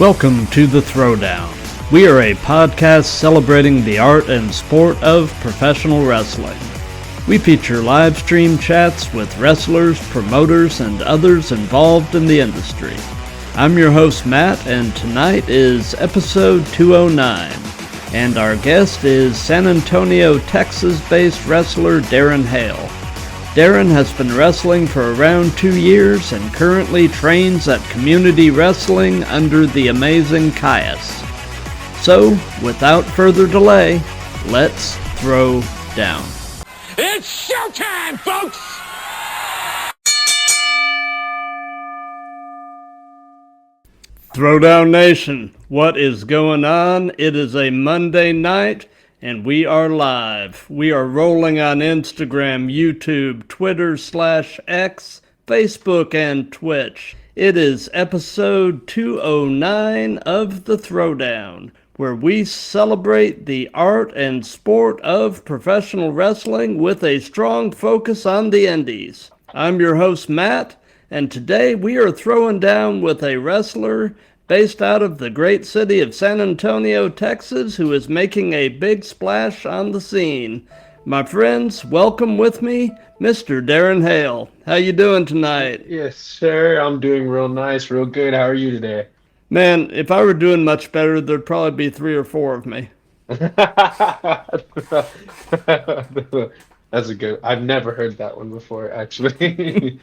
Welcome to the Throwdown. We are a podcast celebrating the art and sport of professional wrestling. We feature live stream chats with wrestlers, promoters, and others involved in the industry. I'm your host Matt, and tonight is episode 209. And our guest is San Antonio, Texas-based wrestler Darren Hale. Darren has been wrestling for around 2 years and currently trains at Community Wrestling under the amazing Caius. So, without further delay, let's throw down. It's showtime, folks! Throwdown Nation, what is going on? It is a Monday night, and we are live. We are rolling on Instagram, YouTube, Twitter/X, Facebook, and Twitch. It is episode 209 of the Throwdown, where we celebrate the art and sport of professional wrestling with a strong focus on the indies. I'm your host, Matt, and today we are throwing down with a wrestler based out of the great city of San Antonio, Texas, who is making a big splash on the scene. My friends, welcome with me, Mr. Darren Hale. How you doing tonight? Yes, sir. I'm doing real nice, real good. How are you today? Man, if I were doing much better, there'd probably be 3 or 4 of me. That's a good. I've never heard that one before, actually.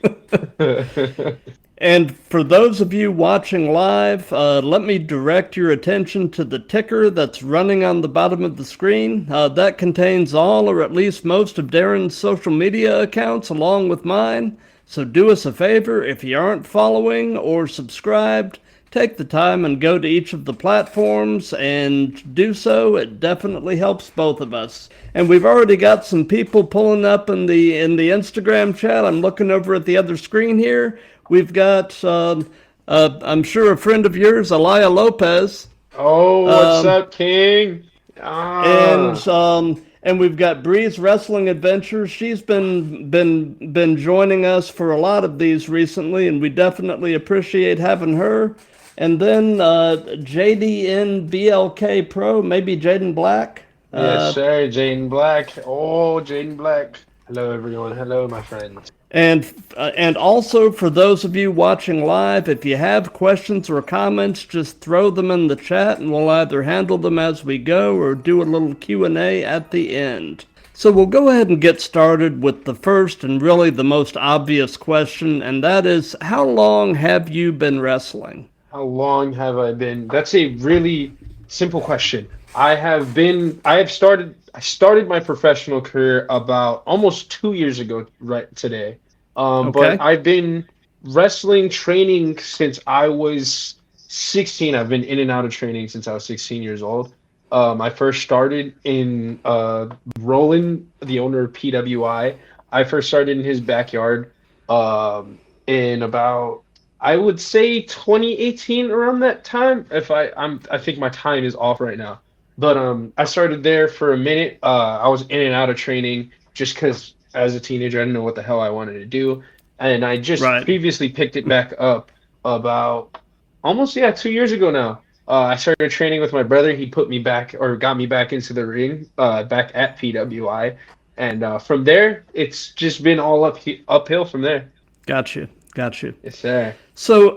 And for those of you watching live, let me direct your attention to the ticker that's running on the bottom of the screen. That contains all or at least most of Darren's social media accounts along with mine. So do us a favor, if you aren't following or subscribed, take the time and go to each of the platforms and do so. It definitely helps both of us. And we've already got some people pulling up in the Instagram chat. I'm looking over at the other screen here. We've got, I'm sure, a friend of yours, Elia Lopez. Oh, what's up, King? And we've got Bree's Wrestling Adventures. She's been joining us for a lot of these recently, and we definitely appreciate having her. And then JDN BLK Pro, maybe Jaden Black. Yes, sir, Jaden Black. Oh, Jaden Black. Hello, everyone. Hello, my friends. And also for those of you watching live, if you have questions or comments, just throw them in the chat and we'll either handle them as we go or do a little Q&A at the end. So we'll go ahead and get started with the first and really the most obvious question, and that is, how long have you been wrestling? How long have I been? That's a really simple question. I started my professional career about almost 2 years ago, right today. Okay. But I've been wrestling training since I was 16. I've been in and out of training since I was 16 years old. I first started in Roland, the owner of PWI. I first started in his backyard in about, I would say 2018, around that time. I think my time is off right now. But I started there for a minute. I was in and out of training just because as a teenager I didn't know what the hell I wanted to do. And I just previously picked it back up about almost 2 years ago now. I started training with my brother. He put me back, or got me back into the ring back at PWI. And from there, it's just been all uphill from there. Got you. Yes, sir. So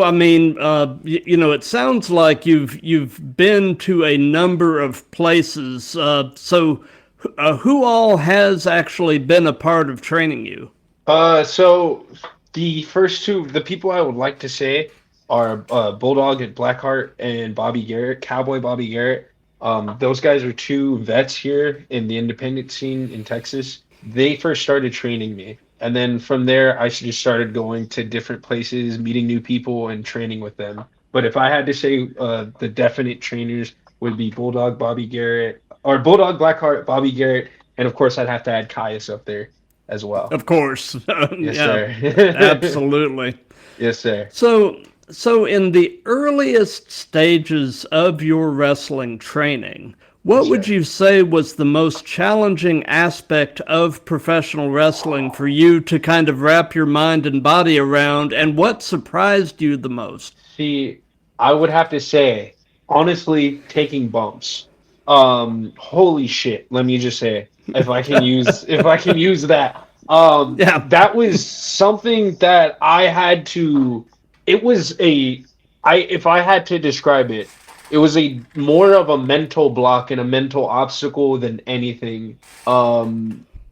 I mean, it sounds like you've been to a number of places. So who all has actually been a part of training you? So the first two, the people I would like to say are Bulldog at Blackheart and Bobby Garrett, Cowboy Bobby Garrett. Those guys are two vets here in the independent scene in Texas. They first started training me. And then from there, I just started going to different places, meeting new people, and training with them. But if I had to say the definite trainers would be Bulldog, Bobby Garrett, or Bulldog, Blackheart, Bobby Garrett, and of course I'd have to add Caius up there as well. Of course. Yes, sir. Absolutely. Yes, sir. So in the earliest stages of your wrestling training, what would you say was the most challenging aspect of professional wrestling for you to kind of wrap your mind and body around, and what surprised you the most? See, I would have to say, honestly, taking bumps. Holy shit, let me just say, if I can use that. Yeah. That was something that I had to it was a I if I had to describe it, it was a more of a mental block and a mental obstacle than anything.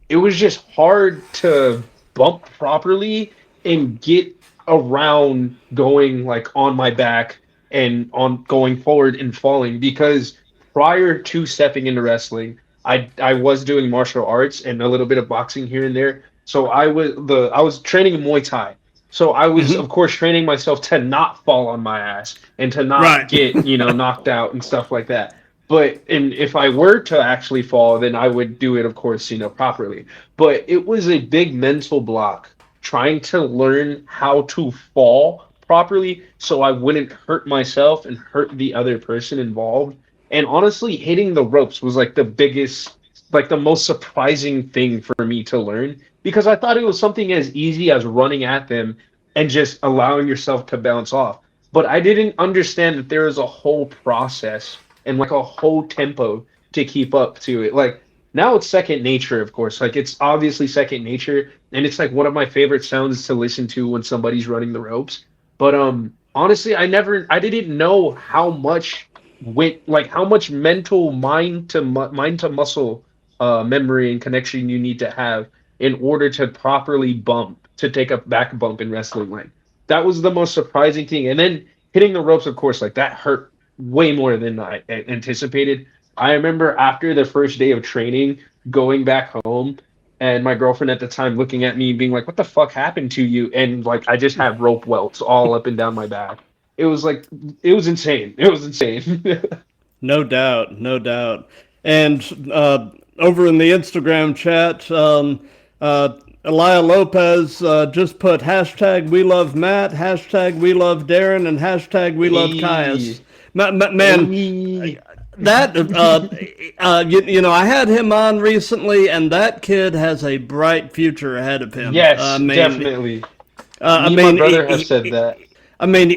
It was just hard to bump properly and get around going like on my back and on going forward and falling because prior to stepping into wrestling, I was doing martial arts and a little bit of boxing here and there. So I was training Muay Thai. So I was Hmm. of course training myself to not fall on my ass and to not Right. get, knocked out and stuff like that. But and if I were to actually fall, then I would do it, of course, properly. But it was a big mental block trying to learn how to fall properly so I wouldn't hurt myself and hurt the other person involved. And honestly, hitting the ropes was like the biggest, like the most surprising thing for me to learn because I thought it was something as easy as running at them and just allowing yourself to bounce off. But I didn't understand that there is a whole process and like a whole tempo to keep up to it. Like now it's second nature, of course. Like it's obviously second nature, and it's like one of my favorite sounds to listen to when somebody's running the ropes. But honestly, I didn't know how much how much mental mind to muscle memory and connection you need to have in order to properly bump to take a back bump in wrestling. Like that was the most surprising thing. And then hitting the ropes, of course, like that hurt way more than I anticipated. I remember after the first day of training, going back home, and my girlfriend at the time looking at me, being like, "What the fuck happened to you?" And like, I just have rope welts all up and down my back. It was like, it was insane. It was insane. No doubt, no doubt. And over in the Instagram chat, Elia Lopez just put hashtag we love Matt, hashtag we love Darren, and hashtag we love Caius. Hey, Man, hey. that I had him on recently, and that kid has a bright future ahead of him. Yes, definitely. I Me and my mean, brother have said that.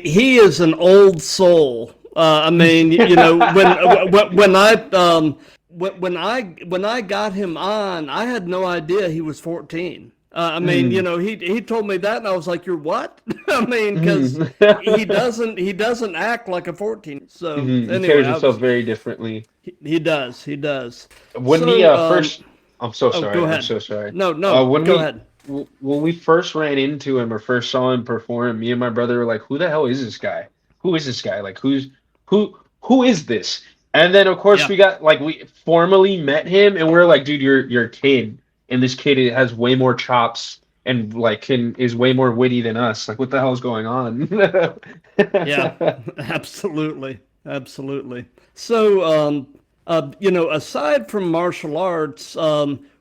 he is an old soul. When I got him on, I had no idea he was 14. Mm, he told me that, and I was like, "You're what?" Because mm. he doesn't act like a 14. So He anyway, carries himself very differently. he does. When we So first, I'm so oh, go sorry. I'm ahead. so sorry. No, When go we ahead. when we first ran into him or first saw him perform, me and my brother were like, "Who the hell is this guy? Who is this guy? Like, who is this?" And then of course Yeah. we got like we formally met him, and we're like, "Dude, you're a kid, and this kid has way more chops and like can is way more witty than us. Like, what the hell is going on?" Yeah, absolutely, absolutely. So, aside from martial arts,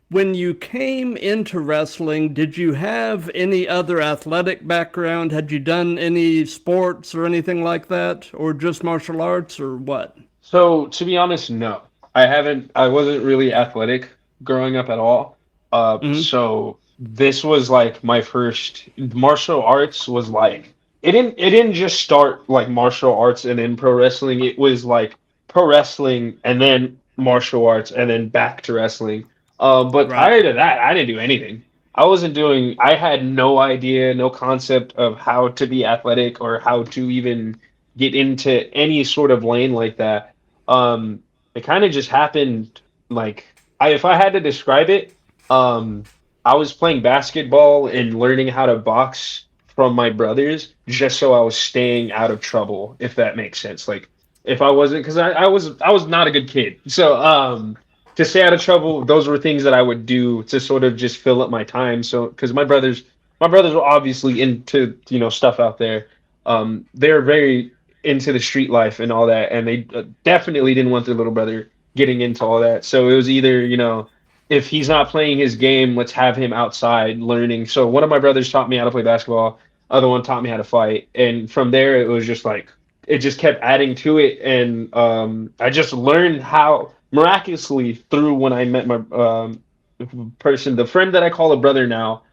when you came into wrestling, did you have any other athletic background? Had you done any sports or anything like that, or just martial arts, or what? So to be honest, no. I haven't I wasn't really athletic growing up at all. Hmm. So this was like my first martial arts was like it didn't just start like martial arts and then pro wrestling. It was like pro wrestling and then martial arts and then back to wrestling. But Right. prior to that, I didn't do anything. I had no idea, no concept of how to be athletic or how to even get into any sort of lane like that. It kind of just happened. Like if I had to describe it, um, I was playing basketball and learning how to box from my brothers, just so I was staying out of trouble, if that makes sense. Like if I wasn't, because I was not a good kid, so to stay out of trouble, those were things that I would do to sort of just fill up my time. So because my brothers were obviously into stuff out there. They're very into the street life and all that, and they definitely didn't want their little brother getting into all that. So it was either, if he's not playing his game, let's have him outside learning. So one of my brothers taught me how to play basketball, other one taught me how to fight, and from there it was just like it just kept adding to it, and I just learned how miraculously through when I met my the friend that I call a brother now.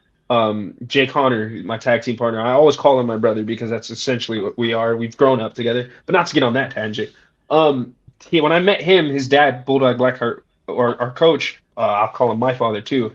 Jay Connor, my tag team partner. I always call him my brother because that's essentially what we are. We've grown up together. But not to get on that tangent. When I met him, his dad, Bulldog Blackheart, or our coach, I'll call him my father too.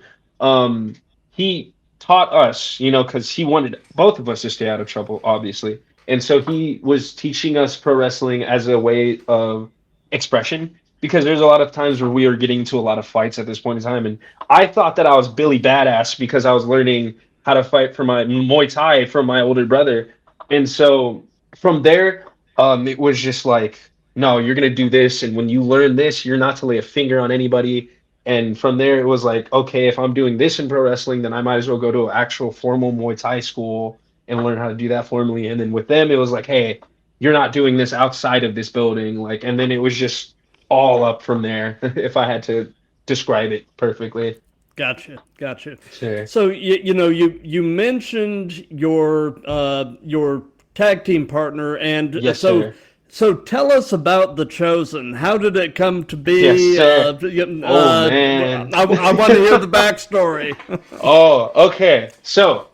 He taught us, because he wanted both of us to stay out of trouble, obviously. And so he was teaching us pro wrestling as a way of expression because there's a lot of times where we are getting into a lot of fights at this point in time. And I thought that I was Billy Badass because I was learning how to fight for my Muay Thai from my older brother. And so from there, it was just like, no, you're going to do this. And when you learn this, you're not to lay a finger on anybody. And from there, it was like, okay, if I'm doing this in pro wrestling, then I might as well go to an actual formal Muay Thai school and learn how to do that formally. And then with them, it was like, hey, you're not doing this outside of this building. Like, and then it was just all up from there, if I had to describe it perfectly. Gotcha. Sure. So you mentioned your tag team partner, and Yes, sir. so tell us about The Chosen. How did it come to be? Yes, sir. Oh, man. I want to hear the backstory. Oh, okay. So,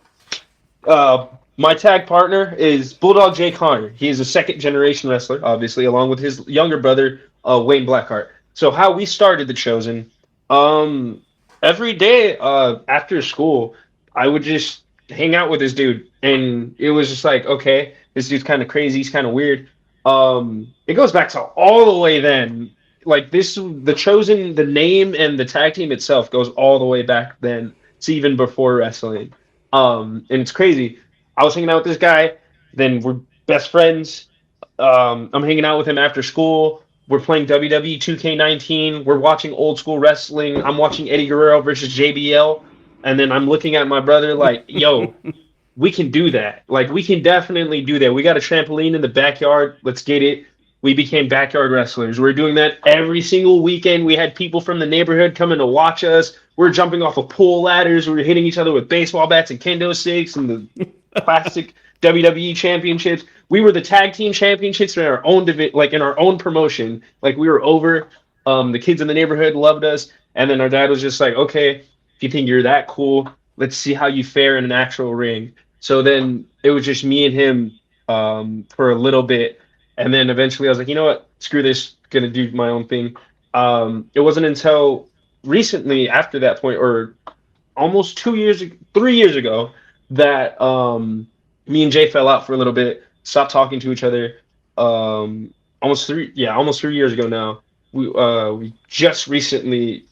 my tag partner is Bulldog Jay Connor. He is a second generation wrestler, obviously, along with his younger brother, Wayne Blackheart. So, how we started The Chosen, every day after school, I would just hang out with this dude. And it was just like, okay, this dude's kind of crazy. He's kind of weird. It goes back to all the way then. Like The Chosen, the name and the tag team itself goes all the way back then. It's even before wrestling. And it's crazy. I was hanging out with this guy, then we're best friends. I'm hanging out with him after school. We're playing WWE 2K19. We're watching old school wrestling. I'm watching Eddie Guerrero versus JBL. And then I'm looking at my brother like, yo, we can do that. Like, we can definitely do that. We got a trampoline in the backyard. Let's get it. We became backyard wrestlers. We're doing that every single weekend. We had people from the neighborhood coming to watch us. We're jumping off of pool ladders. We were hitting each other with baseball bats and kendo sticks and the classic WWE championships. We were the tag team championships in our own like in our own promotion. Like, we were over. The kids in the neighborhood loved us. And then our dad was just like, okay, if you think you're that cool, let's see how you fare in an actual ring. So then it was just me and him for a little bit. And then eventually I was like, you know what? Screw this. Going to do my own thing. It wasn't until recently after that point, or almost 3 years ago, that me and Jay fell out for a little bit, stopped talking to each other. Almost 3 years ago now. We just recently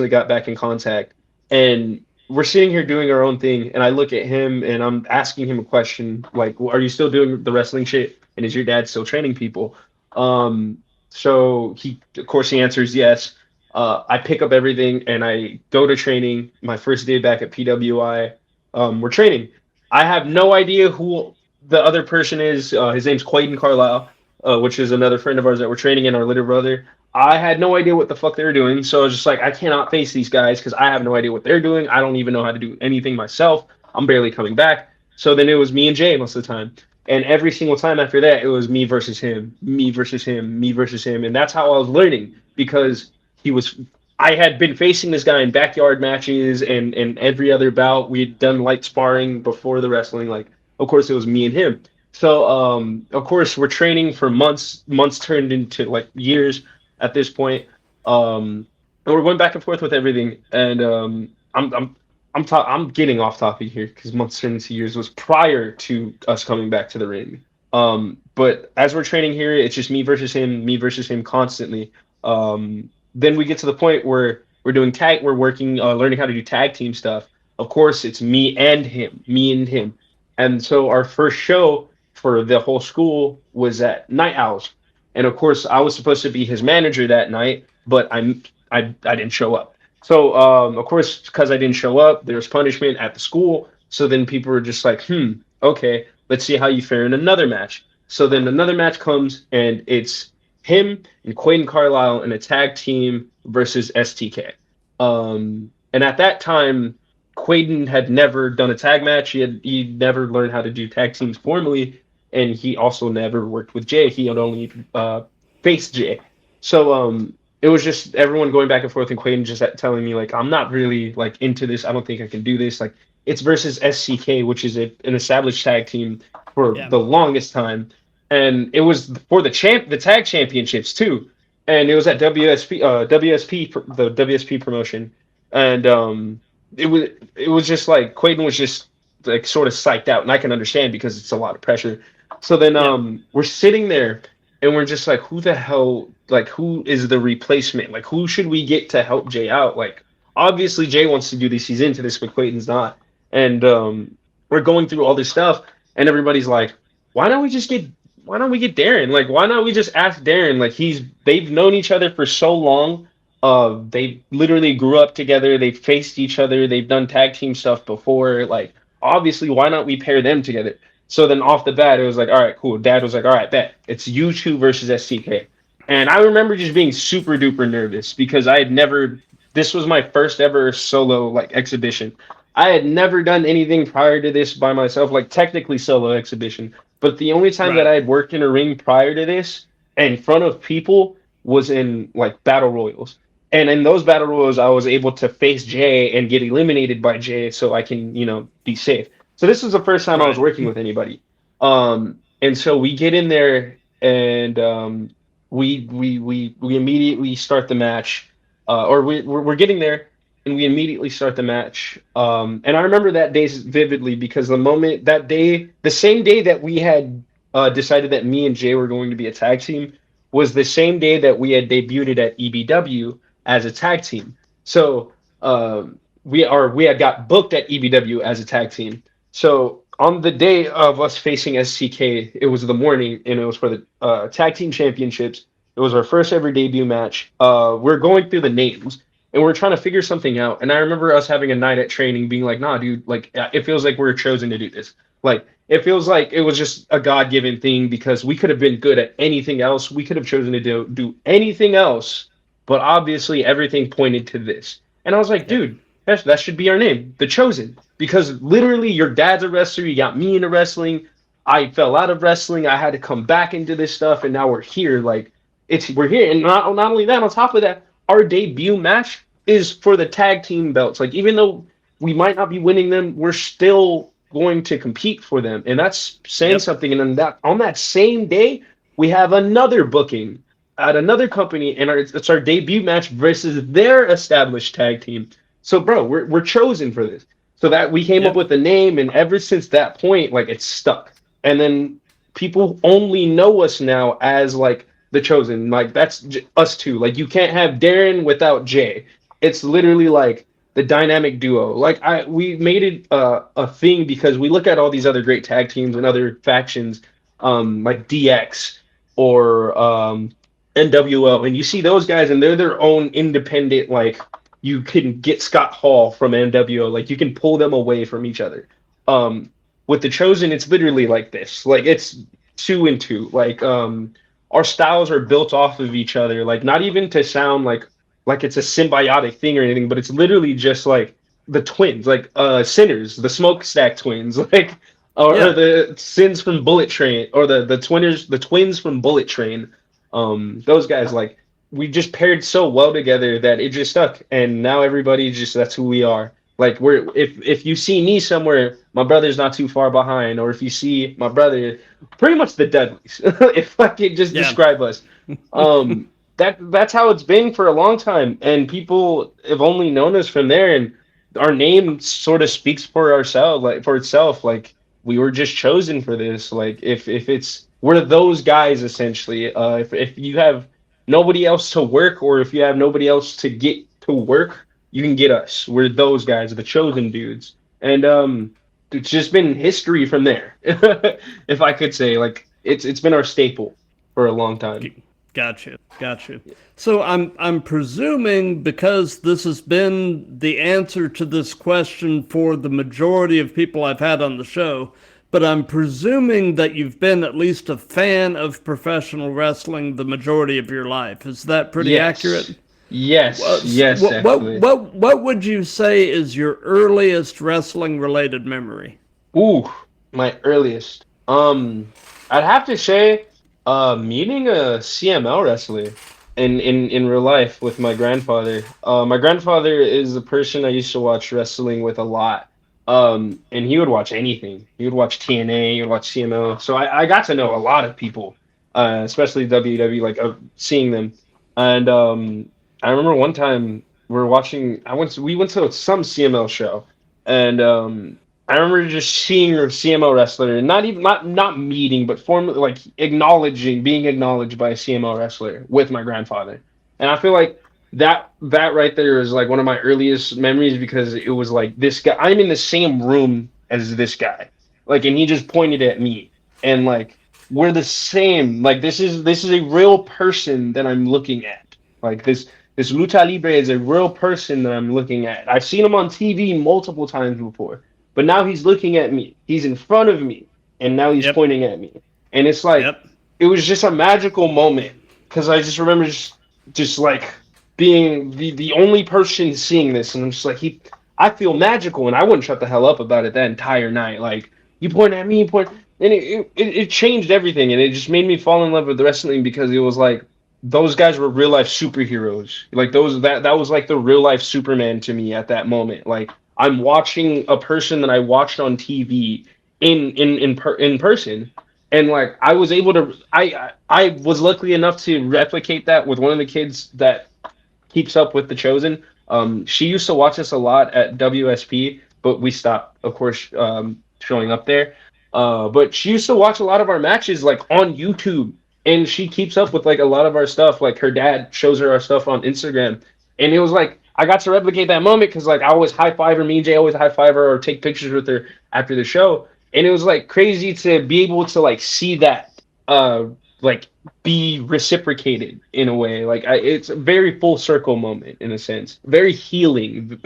got back in contact, and we're sitting here doing our own thing. And I look at him and I'm asking him a question like, "Are you still doing the wrestling shit? And is your dad still training people?" So of course, he answers yes. I pick up everything and I go to training. My first day back at PWI, we're training. I have no idea who the other person is. His name's Quaden Carlisle, which is another friend of ours that we're training in, our little brother. I had no idea what the fuck they were doing. So I was just like, I cannot face these guys because I have no idea what they're doing. I don't even know how to do anything myself. I'm barely coming back. So then it was me and Jay most of the time. And every single time after that, it was me versus him, me versus him, me versus him. And that's how I was learning, because I had been facing this guy in backyard matches and every other bout. We had done light sparring before the wrestling. Like, of course, it was me and him. So, of course, we're training for months. Months turned into like years at this point. And we're going back and forth with everything. And I'm getting off topic here because months turned into years was prior to us coming back to the ring. But as we're training here, it's just me versus him constantly. Then we get to the point where we're working, learning how to do tag team stuff. Of course, it's me and him. And so our first show for the whole school was at Night Owls. And of course, I was supposed to be his manager that night, but I didn't show up. So, of course, because I didn't show up, there was punishment at the school. So then people were just like, okay, let's see how you fare in another match. So then another match comes, and it's him and Quaden Carlisle in a tag team versus STK. And at that time, Quaden had never done a tag match. He never learned how to do tag teams formally, and he also never worked with Jay. He had only faced Jay. So it was just everyone going back and forth, and Quaden just telling me like, I'm not really like into this. I don't think I can do this. Like, it's versus SCK, which is an established tag team for Yeah. the longest time, and it was for the tag championships too, and it was at the WSP promotion, and it was just like Quaden was just like sort of psyched out, and I can understand because it's a lot of pressure. So then Yeah. we're sitting there and we're just like, who the hell, like, who is the replacement? Like, who should we get to help Jay out? Like, obviously Jay wants to do this, he's into this, but Quaden's not. And we're going through all this stuff, and everybody's like, why don't we just get why don't we get Darren? Like, why not we just ask Darren? Like, they've known each other for so long. They literally grew up together. They've faced each other. They've done tag team stuff before. Like, obviously, why not we pair them together? So then off the bat, it was like, all right, cool. Dad was like, all right, bet. It's you two versus STK. And I remember just being super duper nervous because I had never, this was my first ever solo like exhibition. I had never done anything prior to this by myself, like technically solo exhibition. But the only time that Right. I had worked in a ring prior to this in front of people was in like battle royals. And in those battle royals, I was able to face Jay and get eliminated by Jay so I can, be safe. So this was the first time I was Right. working with anybody. And so we get in there and we immediately start the match, or we're getting there and we immediately start the match. And I remember that day vividly because the same day that we had decided that me and Jay were going to be a tag team, was the same day that we had debuted at EBW as a tag team. So we had got booked at EBW as a tag team. So on the day of us facing SCK, it was the morning, and it was for the tag team championships. It was our first ever debut match. We're going through the names, and we're trying to figure something out. And I remember us having a night at training, being like, "Nah, dude, like it feels like we're chosen to do this. Like it feels like it was just a God given thing because we could have been good at anything else. We could have chosen to do anything else, but obviously everything pointed to this." And I was like, Yep. "Dude, that should be our name, The Chosen." Because literally, your dad's a wrestler. You got me into wrestling. I fell out of wrestling. I had to come back into this stuff, and now we're here. Like we're here, and not only that. On top of that, our debut match is for the tag team belts. Like even though we might not be winning them, we're still going to compete for them, and that's saying Yep. something. And then on that same day, we have another booking at another company, and it's our debut match versus their established tag team. So, bro, we're chosen for this. So that we came up Yep. with the name, and ever since that point, like it's stuck. And then people only know us now as like the chosen. Like that's us two. Like you can't have Darren without Jay. It's literally like the dynamic duo. Like we made it a thing because we look at all these other great tag teams and other factions, like DX or NWO, and you see those guys, and they're their own independent like you can get Scott Hall from NWO. Like you can pull them away from each other. With the Chosen, it's literally like this. Like it's two and two. Like our styles are built off of each other. Like not even to sound like it's a symbiotic thing or anything, but it's literally just like the twins, like Sinners, the Smokestack twins, like or Yeah. the Sins from Bullet Train, or the twins from Bullet Train. Those guys like we just paired so well together that it just stuck, and now everybody just that's who we are. Like we're if you see me somewhere, my brother's not too far behind, or if you see my brother, pretty much the Dudleys. If I could just Yeah. describe us, that's how it's been for a long time, and people have only known us from there, and our name sort of speaks for ourselves, like for itself. Like we were just chosen for this. Like if it's we're those guys essentially. If you have nobody else to work, or if you have nobody else to get to work, you can get us. We're those guys, the chosen dudes. And it's just been history from there. If I could say, like it's been our staple for a long time. Gotcha. Gotcha. So I'm presuming because this has been the answer to this question for the majority of people I've had on the show, but I'm presuming that you've been at least a fan of professional wrestling the majority of your life. Is that pretty Yes. accurate? Yes, actually. What would you say is your earliest wrestling related memory? Ooh, my earliest. I'd have to say meeting a CML wrestler. in real life with my grandfather. My grandfather is the person I used to watch wrestling with a lot. And he would watch anything. He would watch TNA, he would watch CMO. So I got to know a lot of people, especially WWE, like seeing them. And I remember one time we were watching. We went to some CML show, and I remember just seeing a CMO wrestler, and not meeting, but formally like being acknowledged by a CMO wrestler with my grandfather. And I feel like that right there is like one of my earliest memories because it was like this guy. I'm in the same room as this guy, like, and he just pointed at me, and like we're the same. Like this is a real person that I'm looking at. Like this lucha libre is a real person that I'm looking at. I've seen him on TV multiple times before, but now he's looking at me. He's in front of me, and now he's Yep. pointing at me. And it's like Yep. it was just a magical moment because I just remember just like being the only person seeing this, and I'm just like I feel magical, and I wouldn't shut the hell up about it that entire night. Like you point at me, you point, and it changed everything, and it just made me fall in love with wrestling because it was like those guys were real life superheroes. Like that was like the real life Superman to me at that moment. Like I'm watching a person that I watched on TV in person, and like I was able to I was lucky enough to replicate that with one of the kids that keeps up with the Chosen. She used to watch us a lot at WSP, but we stopped, of course, showing up there. But she used to watch a lot of our matches like on YouTube, and she keeps up with like a lot of our stuff. Like her dad shows her our stuff on Instagram, and it was like I got to replicate that moment because like I always high five her, me and Jay always high five her or take pictures with her after the show, and it was like crazy to be able to like see that like be reciprocated in a way. Like it's a very full circle moment in a sense, a very healing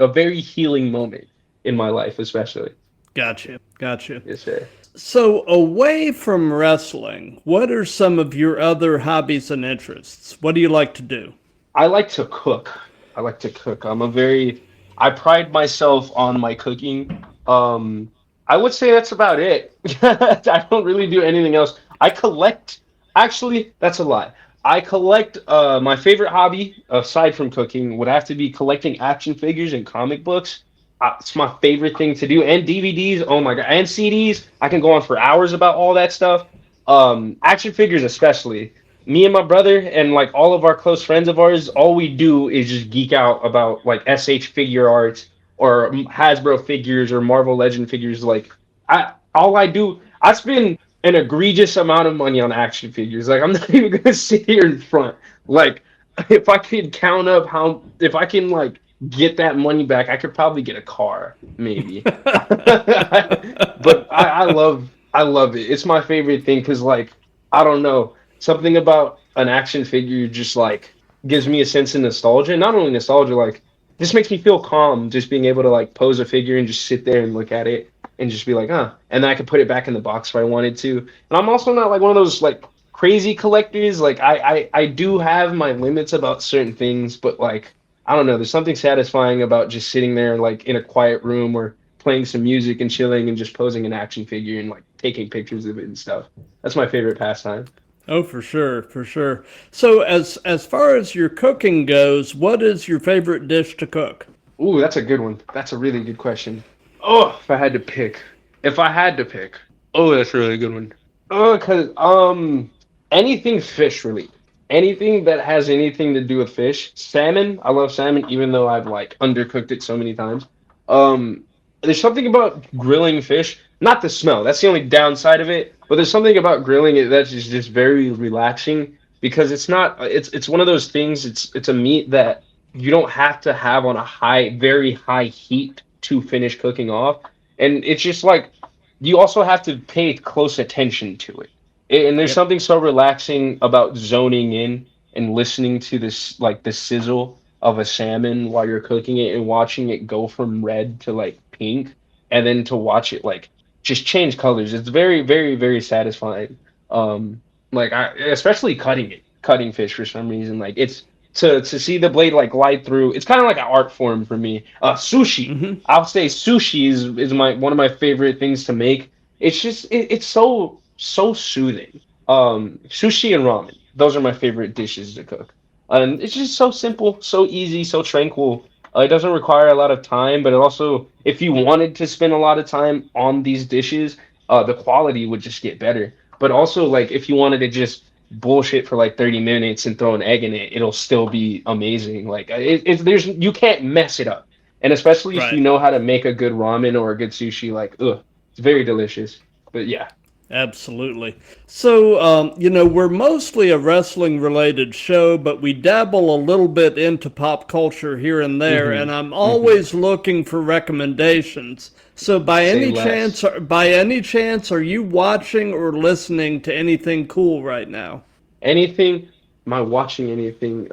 moment in my life, especially. Gotcha. Gotcha. Yes, sir. So, away from wrestling, what are some of your other hobbies and interests? What do you like to do? I like to cook. I like to cook. I pride myself on my cooking. I would say that's about it. I don't really do anything else. I collect. Actually, that's a lie. I collect. My favorite hobby, aside from cooking, would have to be collecting action figures and comic books. It's my favorite thing to do, and DVDs. Oh my god, and CDs. I can go on for hours about all that stuff. Action figures, especially. Me and my brother and like all of our close friends of ours, all we do is just geek out about like SH figure arts or Hasbro figures or Marvel Legend figures. Like I spend an egregious amount of money on action figures. Like I'm not even gonna sit here in front. Like if I could count up if I can like get that money back, I could probably get a car, maybe. But I love it. It's my favorite thing because like I don't know, something about an action figure just like gives me a sense of nostalgia. Not only nostalgia, like this makes me feel calm just being able to like pose a figure and just sit there and look at it and just be like, huh. And then I could put it back in the box if I wanted to. And I'm also not like one of those like crazy collectors. Like I do have my limits about certain things, but like I don't know, there's something satisfying about just sitting there like in a quiet room or playing some music and chilling and just posing an action figure and like taking pictures of it and stuff. That's my favorite pastime. Oh, for sure, for sure. So, as far as your cooking goes, what is your favorite dish to cook? Ooh, that's a good one. That's a really good question. Oh, if I had to pick, oh, that's a really good one. Oh, cause anything fish related, anything that has anything to do with fish, salmon. I love salmon, even though I've like undercooked it so many times. Um, there's something about grilling fish, not the smell. That's the only downside of it. But there's something about grilling it that's just very relaxing because it's not. It's one of those things. It's a meat that you don't have to have on a very high heat to finish cooking off, and it's just like you also have to pay close attention to it. And there's Yep. something so relaxing about zoning in and listening to this like the sizzle of a salmon while you're cooking it and watching it go from red to like pink and then to watch it like just change colors. It's very, very, very satisfying. Like I especially cutting fish for some reason. Like it's to see the blade like glide through. It's kind of like an art form for me. Sushi. Hmm. I'll say sushi is my one of my favorite things to make. It's just it's so soothing. Sushi and ramen. Those are my favorite dishes to cook. And it's just so simple, so easy, so tranquil. It doesn't require a lot of time, but it also, if you wanted to spend a lot of time on these dishes, the quality would just get better. But also, like, if you wanted to just bullshit for like 30 minutes and throw an egg in it, it'll still be amazing. Like, there's you can't mess it up. And especially if you Right. know how to make a good ramen or a good sushi, like, ugh, it's very delicious. But yeah. Absolutely. So, we're mostly a wrestling related show, but we dabble a little bit into pop culture here and there, Hmm. and I'm Hmm. always looking for recommendations. So, Say less. by any chance, are you watching or listening to anything cool right now? Anything? Am I watching anything?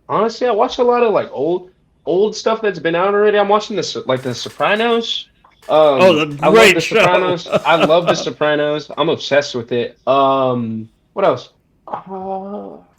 Honestly, I watch a lot of like old stuff that's been out already. I'm watching this like The Sopranos. Oh, a I love great The show. Sopranos. I love The Sopranos. I'm obsessed with it. What else?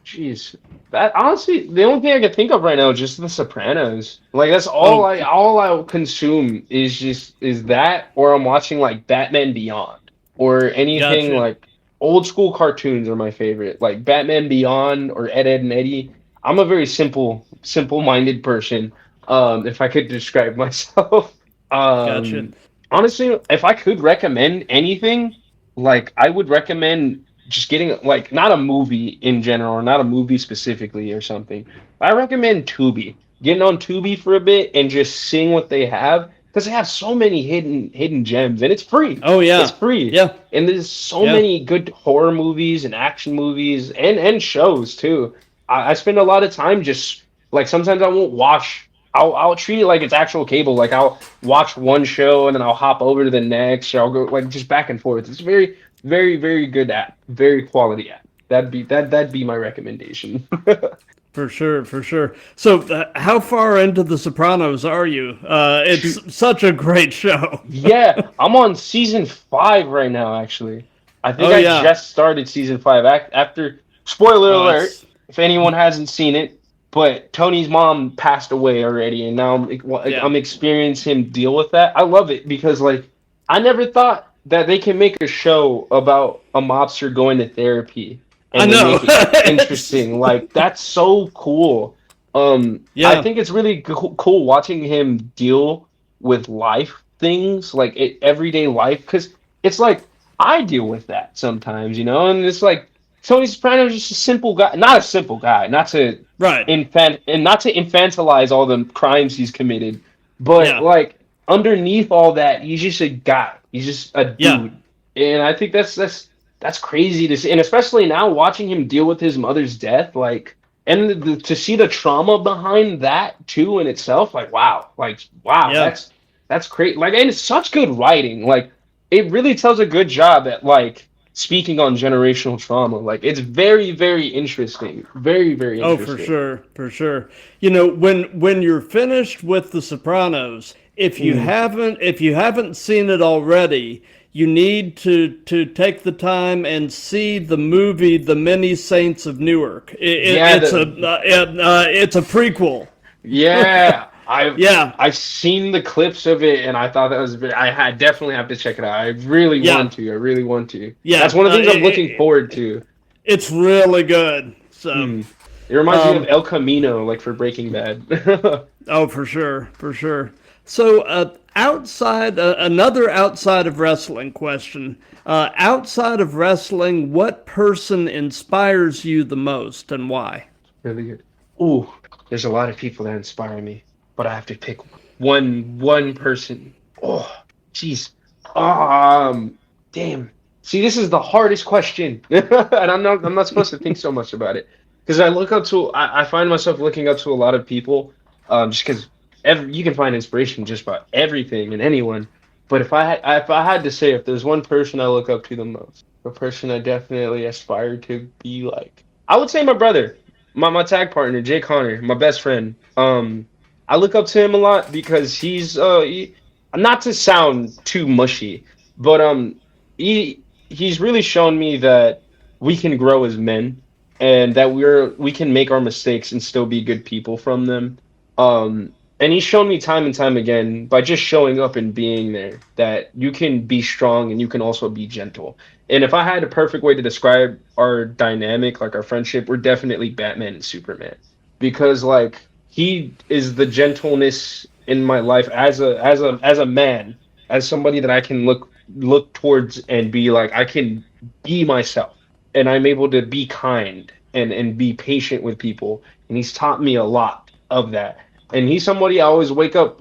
Jeez. That honestly, the only thing I can think of right now is just The Sopranos. Like that's Oh, all I consume is that, or I'm watching like Batman Beyond or anything gotcha. like old school cartoons are my favorite. Like Batman Beyond or Ed, and Eddie. I'm a very simple minded person. If I could describe myself. Gotcha. Um, Honestly, if I could recommend anything, like I would recommend just getting like not a movie in general or not a movie specifically or something. I recommend Tubi. Getting on Tubi for a bit and just seeing what they have because they have so many hidden gems and it's free. Oh, It's yeah. free. Yeah. And there's so Yeah. many good horror movies and action movies and shows too. I spend a lot of time just like sometimes I won't watch. I'll treat it like it's actual cable. Like I'll watch one show and then I'll hop over to the next. Or I'll go like just back and forth. It's very good app. Very quality app. That'd be my recommendation. For sure, for sure. So, how far into The Sopranos are you? Shoot. It's such a great show. Yeah, I'm on season 5 right now. Actually, I think Oh I yeah. just started season 5 after. Spoiler Oh, alert! it's If anyone hasn't seen it, but Tony's mom passed away already, and now yeah. I'm experiencing him deal with that. I love it because like I never thought that they can make a show about a mobster going to therapy I and they know. make it It's interesting. Like that's so cool. I yeah. think it's really cool watching him deal with life things like everyday life because it's like I deal with that sometimes, and it's like Tony Soprano's just a simple guy, not a simple guy, Right. not to infantilize all the crimes he's committed, but Yeah. like underneath all that, he's just a guy. He's just a Yeah. dude, and I think that's crazy to see, and especially now watching him deal with his mother's death, like, and to see the trauma behind that too in itself, like wow, Yeah. that's great, like, and it's such good writing, like it really tells a good job at like speaking on generational trauma. Like it's very interesting. Very Oh, for interesting. sure, for sure. When you're finished with The Sopranos, Mm. if you haven't seen it already, you need to take the time and see the movie The Many Saints of Newark. Yeah, It's a prequel. yeah. I've Yeah, I've seen the clips of it and I thought that was I had definitely have to check it out. I really yeah, want to. I really want to. That's yeah. one of the things I'm looking forward to. It's really good. So, Mm. It reminds me of um, El Camino, like for Breaking Bad. oh, for sure, for sure. So, another outside of wrestling question. Outside of wrestling, what person inspires you the most and why? Really good. Ooh, there's a lot of people that inspire me, but I have to pick one person. Oh, jeez. Damn. See, this is the hardest question, and I'm not supposed to think so much about it because I find myself looking up to a lot of people, just because you can find inspiration just about everything and anyone. But if I had to say if there's one person I look up to the most, a person I definitely aspire to be like, I would say my brother, my tag partner, Jay Connor, my best friend. I look up to him a lot because not to sound too mushy, but he's really shown me that we can grow as men and that we can make our mistakes and still be good people from them. And he's shown me time and time again by just showing up and being there that you can be strong and you can also be gentle. And if I had a perfect way to describe our dynamic, like our friendship, we're definitely Batman and Superman. Because like he is the gentleness in my life as a man, as somebody that I can look towards and be like I can be myself and I'm able to be kind and be patient with people. And he's taught me a lot of that, and he's somebody I always wake up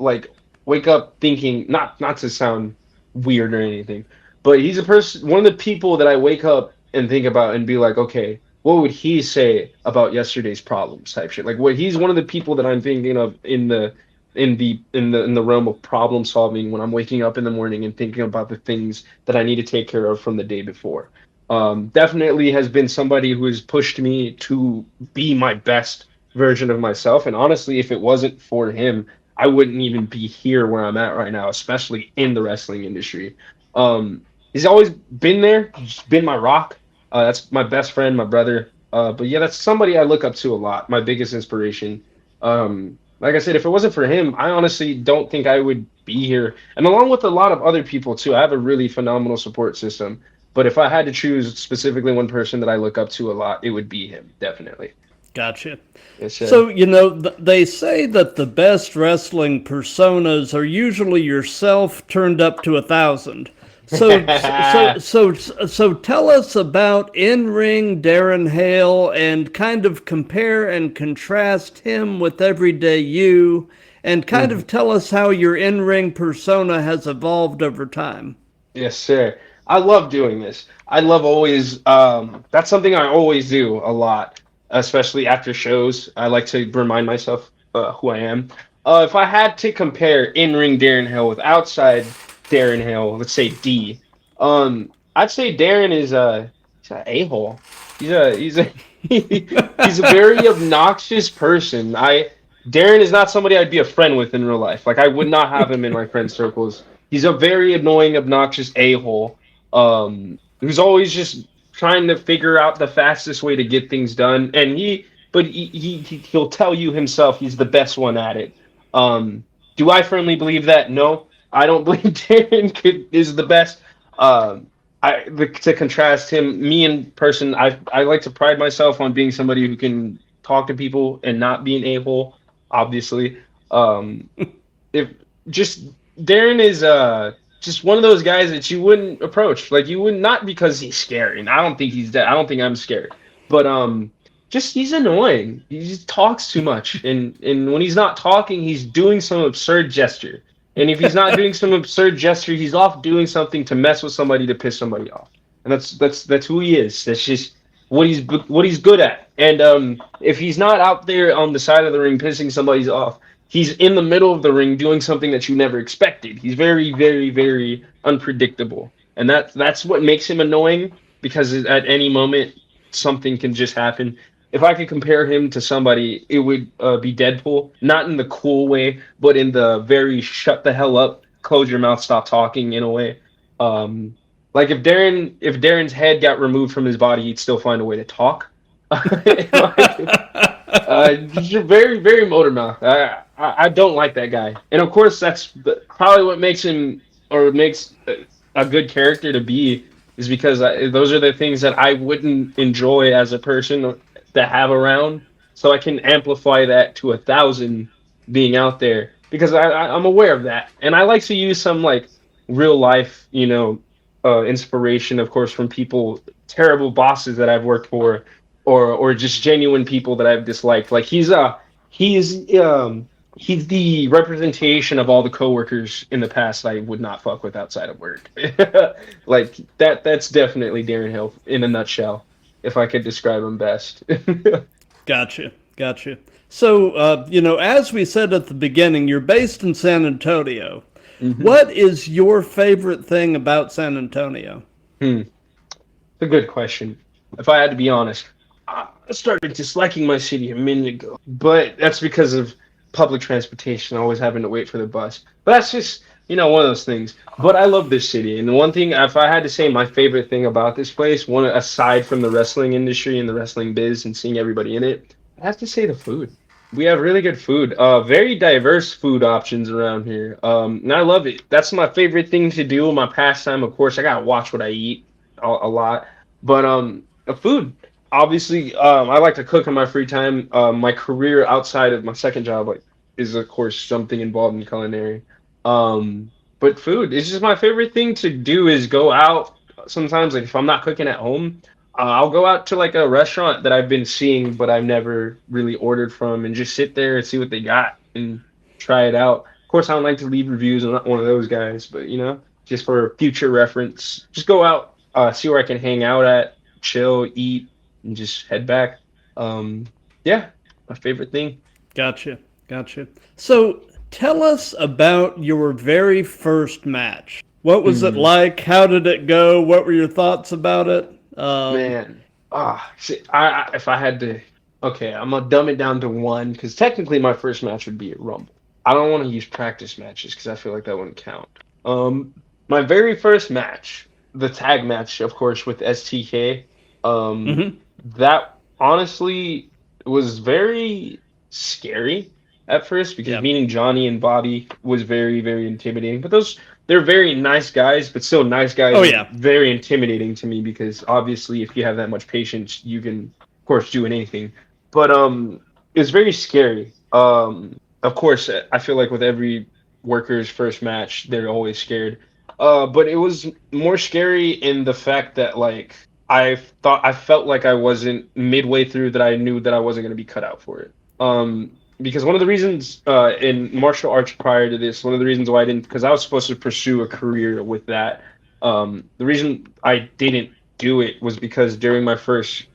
thinking, not to sound weird or anything, but he's a person, one of the people that I wake up and think about and be like, okay, what would he say about yesterday's problems type shit. Like what he's one of the people that I'm thinking of in the realm of problem solving when I'm waking up in the morning and thinking about the things that I need to take care of from the day before. Definitely has been somebody who has pushed me to be my best version of myself. And honestly, if it wasn't for him, I wouldn't even be here where I'm at right now, especially in the wrestling industry. He's always been there, just been my rock. That's my best friend, my brother. But yeah, that's somebody I look up to a lot, my biggest inspiration. Like I said, if it wasn't for him, I honestly don't think I would be here. And along with a lot of other people too, I have a really phenomenal support system. But if I had to choose specifically one person that I look up to a lot, it would be him, definitely. Gotcha. Yes, So, they say that the best wrestling personas are usually yourself turned up to 1,000. So tell us about in-ring Darren Hale and kind of compare and contrast him with everyday you, and kind of tell us how your in-ring persona has evolved over time. Yes, sir. I love doing this. I love always, that's something I always do a lot, especially after shows. I like to remind myself who I am. If I had to compare in-ring Darren Hill with outside Darren Hill, let's say D, I'd say Darren is he's an a-hole. He's a he's a very obnoxious person. Darren is not somebody I'd be a friend with in real life. Like I would not have him in my friend circles. He's a very annoying, obnoxious a-hole. Who's always just trying to figure out the fastest way to get things done. And he'll tell you himself he's the best one at it. Do I firmly believe that? No, I don't believe is the best. To contrast him, me in person, I like to pride myself on being somebody who can talk to people and not be an a-hole. Obviously, if just Darren is just one of those guys that you wouldn't approach. Like you would not because he's scary. And I don't think he's dead. I don't think I'm scared. But just he's annoying. He just talks too much. And when he's not talking, he's doing some absurd gesture. And if he's not doing some absurd gesture, he's off doing something to mess with somebody to piss somebody off. And that's who he is. That's just what he's good at. And if he's not out there on the side of the ring pissing somebody off, he's in the middle of the ring doing something that you never expected. He's very, very, very unpredictable. And that's what makes him annoying, because at any moment something can just happen. If I could compare him to somebody, it would be Deadpool. Not in the cool way, but in the very shut the hell up, close your mouth, stop talking in a way. Like if Darren's head got removed from his body, he'd still find a way to talk. You're very, very motor mouth. I don't like that guy, and of course that's probably what makes him, or makes a good character to be, is because those are the things that I wouldn't enjoy as a person to have around. So I can amplify that to 1,000 being out there, because I'm aware of that, and I like to use some like real life, inspiration, of course, from people, terrible bosses that I've worked for, or just genuine people that I've disliked. Like he's the representation of all the coworkers in the past I would not fuck with outside of work. Like that's definitely Darren Hill in a nutshell, if I could describe him best. Gotcha. So, as we said at the beginning, you're based in San Antonio. Mm-hmm. What is your favorite thing about San Antonio? It's a good question. If I had to be honest, I started disliking my city a minute ago, but that's because of public transportation, always having to wait for the bus. But that's just, one of those things. But I love this city. And the one thing, if I had to say my favorite thing about this place, one aside from the wrestling industry and the wrestling biz and seeing everybody in it, I have to say the food. We have really good food. Very diverse food options around here. And I love it. That's my favorite thing to do. My pastime, of course. I gotta watch what I eat a lot. But the food. Obviously, I like to cook in my free time. My career outside of my second job, like, is of course something involved in culinary. But food is just my favorite thing to do. Is go out sometimes. Like if I'm not cooking at home. I'll go out to like a restaurant that I've been seeing, but I've never really ordered from, and just sit there and see what they got and try it out. Of course, I don't like to leave reviews. I'm not one of those guys, but just for future reference, just go out, see where I can hang out at, chill, eat, and just head back. Yeah, my favorite thing. Gotcha. Gotcha. So tell us about your very first match. What was it Mm, like? How did it go? What were your thoughts about it? man, see, if I had to, okay, I'm gonna dumb it down to one because technically my first match would be at Rumble. I don't want to use practice matches because I feel like that wouldn't count. Um, my very first match, the tag match, of course, with STK, um, Mhm. that honestly was very scary at first because Yeah. meeting Johnny and Bobby was very, very intimidating. But they're very nice guys, but still nice guys Oh are yeah. very intimidating to me because obviously if you have that much patience, you can of course do anything. But it's very scary. Of course, I feel like with every worker's first match, they're always scared. But it was more scary in the fact that like I felt like I wasn't midway through that I knew that I wasn't going to be cut out for it. Because one of the reasons in martial arts prior to this, one of the reasons why I didn't, because I was supposed to pursue a career with that. The reason I didn't do it was because during my first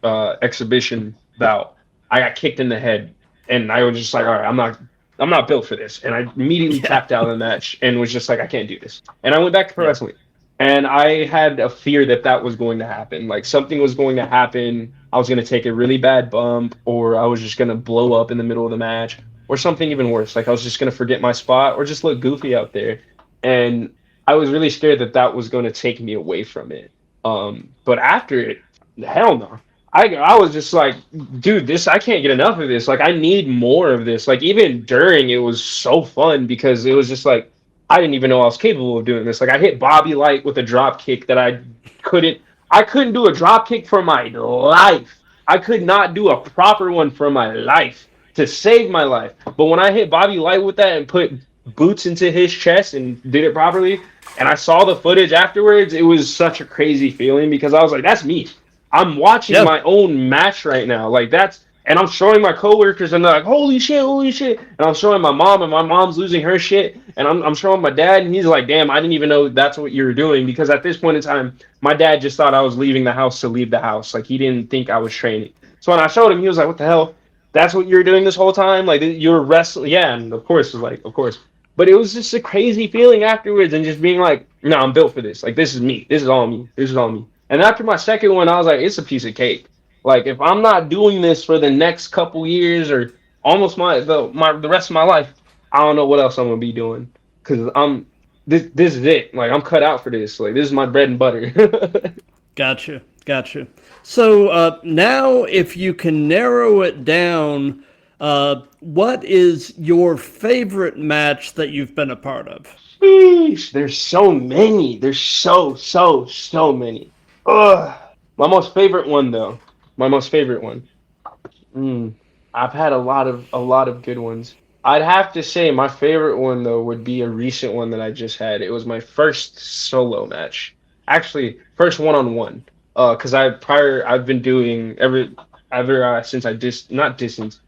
exhibition bout, I got kicked in the head, and I was just like, all right, I'm not built for this, and I immediately Yeah. tapped out of the match and was just like, I can't do this, and I went back to pro Yeah. wrestling, and I had a fear that that was going to happen, like something was going to happen. I was going to take a really bad bump, or I was just going to blow up in the middle of the match, or something even worse, like I was just going to forget my spot or just look goofy out there, and I was really scared that that was going to take me away from it. But after it, hell no. I was just like, dude, this I can't get enough of this. Like I need more of this. Like even during it was so fun because it was just like I didn't even know I was capable of doing this. Like I hit Bobby Light with a drop kick that couldn't I couldn't do a drop kick for my life. I could not do a proper one for my life to save my life. But when I hit Bobby Light with that and put boots into his chest and did it properly, and I saw the footage afterwards, it was such a crazy feeling because I was like, that's me. I'm watching Yeah. my own match right now. Like that's and I'm showing my coworkers and they're like, holy shit. And I'm showing my mom and my mom's losing her shit. And I'm showing my dad and he's like, damn, I didn't even know that's what you were doing. Because at this point in time, my dad just thought I was leaving the house to leave the house. Like he didn't think I was training. So when I showed him, he was like, what the hell? That's what you're doing this whole time? Like you're wrestling. Yeah, and of course, like, of course. But it was just a crazy feeling afterwards and just being like, no, I'm built for this. Like this is me. This is all me. This is all me. And after my second one, I was like, it's a piece of cake. Like if I'm not doing this for the next couple years or almost the rest of my life, I don't know what else I'm gonna be doing because this is it. Like I'm cut out for this. Like this is my bread and butter. Gotcha. Gotcha. So now, if you can narrow it down, what is your favorite match that you've been a part of? Sheesh, there's so many. There's so many. Ugh. My most favorite one though. My most favorite one. Mm, I've had a lot of good ones. I'd have to say my favorite one though would be a recent one that I just had. It was my first solo match. Actually, first one-on-one. Because I've been doing ever since I not distance.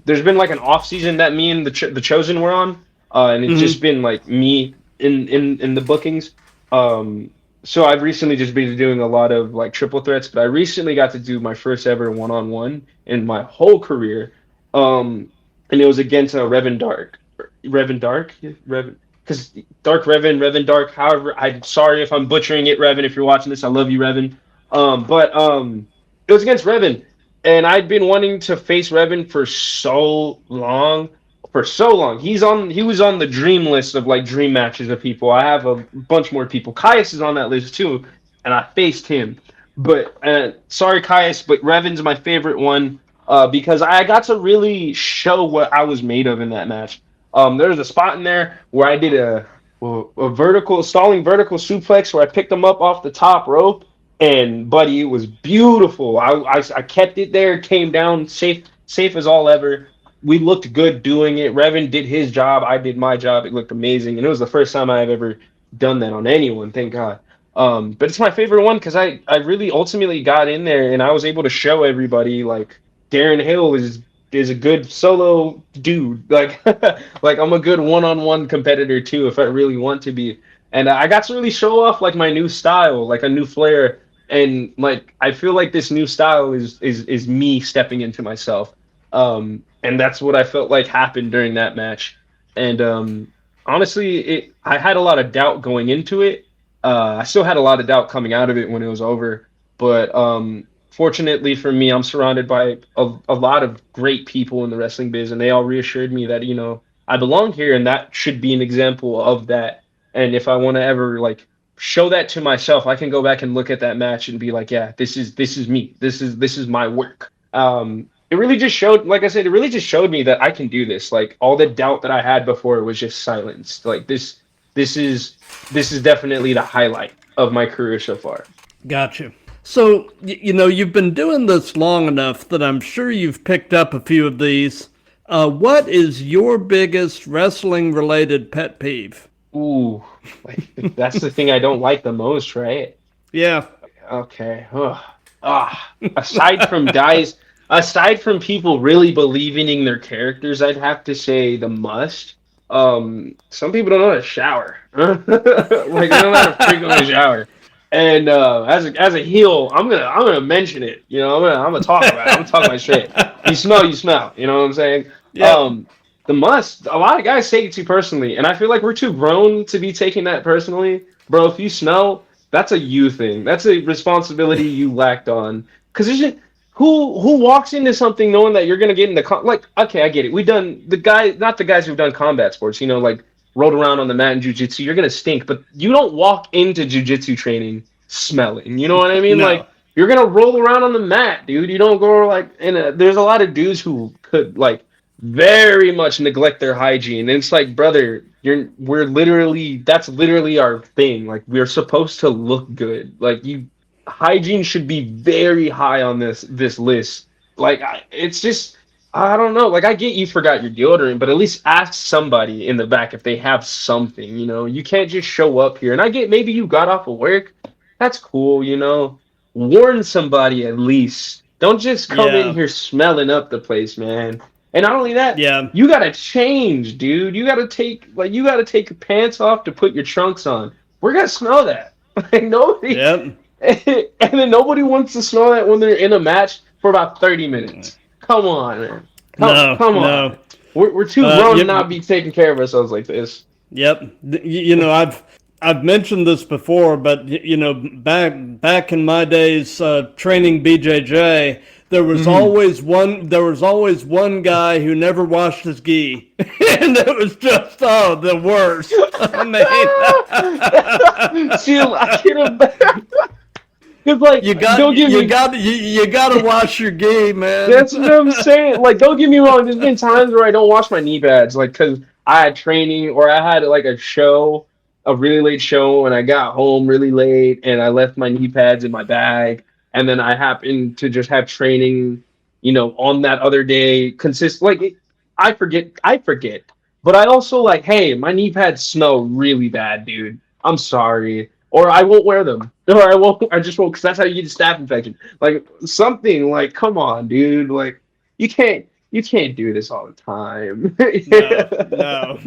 There's been like an off season that me and the Chosen were on. And it's Hmm. just been like me in the bookings. Um, so I've recently just been doing a lot of like triple threats, but I recently got to do my first ever one-on-one in my whole career. And it was against Revan Dark. Revan Dark? Revan because Dark Revan Dark, however, I'm sorry if I'm butchering it, Revan, if you're watching this, I love you, Revan. But it was against Revan. And I'd been wanting to face Revan for so long. He was on the dream list of like dream matches of people. I have a bunch more people. Caius is on that list too, and I faced him. But sorry, Caius, but Revan's my favorite one. because I got to really show what I was made of in that match. There was a spot in there where I did a vertical stalling vertical suplex where I picked him up off the top rope, and buddy, it was beautiful. I kept it there, came down safe as all ever. We looked good doing it. Revan did his job, I did my job. It looked amazing, and it was the first time I've ever done that on anyone. Thank God. But it's my favorite one because I really ultimately got in there and I was able to show everybody like Darren Hale is a good solo dude. Like like I'm a good one-on-one competitor too if I really want to be. And I got to really show off like my new style, like a new flair. And like I feel like this new style is me stepping into myself. And that's what I felt like happened during that match. And honestly, I had a lot of doubt going into it. I still had a lot of doubt coming out of it when it was over. But fortunately for me, I'm surrounded by a lot of great people in the wrestling biz, and they all reassured me that, I belong here, and that should be an example of that. And if I want to ever like show that to myself, I can go back and look at that match and be like, yeah, this is me. This is my work. It really just showed, like I said, it really just showed me that I can do this. Like all the doubt that I had before was just silenced. Like this is definitely the highlight of my career so far. Gotcha. So, you've been doing this long enough that I'm sure you've picked up a few of these. What is your biggest wrestling-related pet peeve? Ooh, like, that's the thing I don't like the most, right? Yeah. Okay. Ugh. Aside from people really believing in their characters, I'd have to say the must. Some people don't know how to shower. Like they don't know how to frequently shower. And as a heel, I'm gonna mention it. I'm gonna talk about it. I'm gonna talk my shit. You smell, you smell. You know what I'm saying? Yep. The must. A lot of guys take it too personally, and I feel like we're too grown to be taking that personally, bro. If you smell, that's a you thing. That's a responsibility you lacked on. Because there's just who walks into something knowing that you're gonna get into like okay, I get it. We done the guy, not the guys who've done combat sports. Like rolled around on the mat in jujitsu, you're gonna stink. But you don't walk into jujitsu training smelling. You know what I mean? No. Like you're gonna roll around on the mat, dude. You don't go like there's a lot of dudes who could like very much neglect their hygiene. And it's like, brother, that's literally our thing. Like we're supposed to look good. Like hygiene should be very high on this list. Like it's just I don't know. Like I get you forgot your deodorant, but at least ask somebody in the back if they have something. You can't just show up here. And I get maybe you got off of work. That's cool. Warn somebody at least. Don't just come in Yeah. here smelling up the place, man. And not only that, Yeah. you gotta change, dude. You gotta take your pants off to put your trunks on. We're gonna smell that. Like nobody. Yep. And then nobody wants to smell that when they're in a match for about 30 minutes. Come on, man. No. Come No. on. We're too grown to Yep. not be taking care of ourselves like this. Yep. I've mentioned this before, but back in my days training BJJ, there was always one guy who never washed his gi, and it was just the worst. I mean, See, I can't imagine. Because like, you gotta wash your gi, man. that's what I'm saying. Like, don't get me wrong. There's been times where I don't wash my knee pads, like, because I had training or I had like a really late show, and I got home really late, and I left my knee pads in my bag, and then I happened to just have training, on that other day. I forget, but I also like, hey, my knee pads smell really bad, dude. I'm sorry. Or I won't wear them. Or I just won't, because that's how you get a staph infection. Like something like, come on, dude. Like you can't do this all the time. No.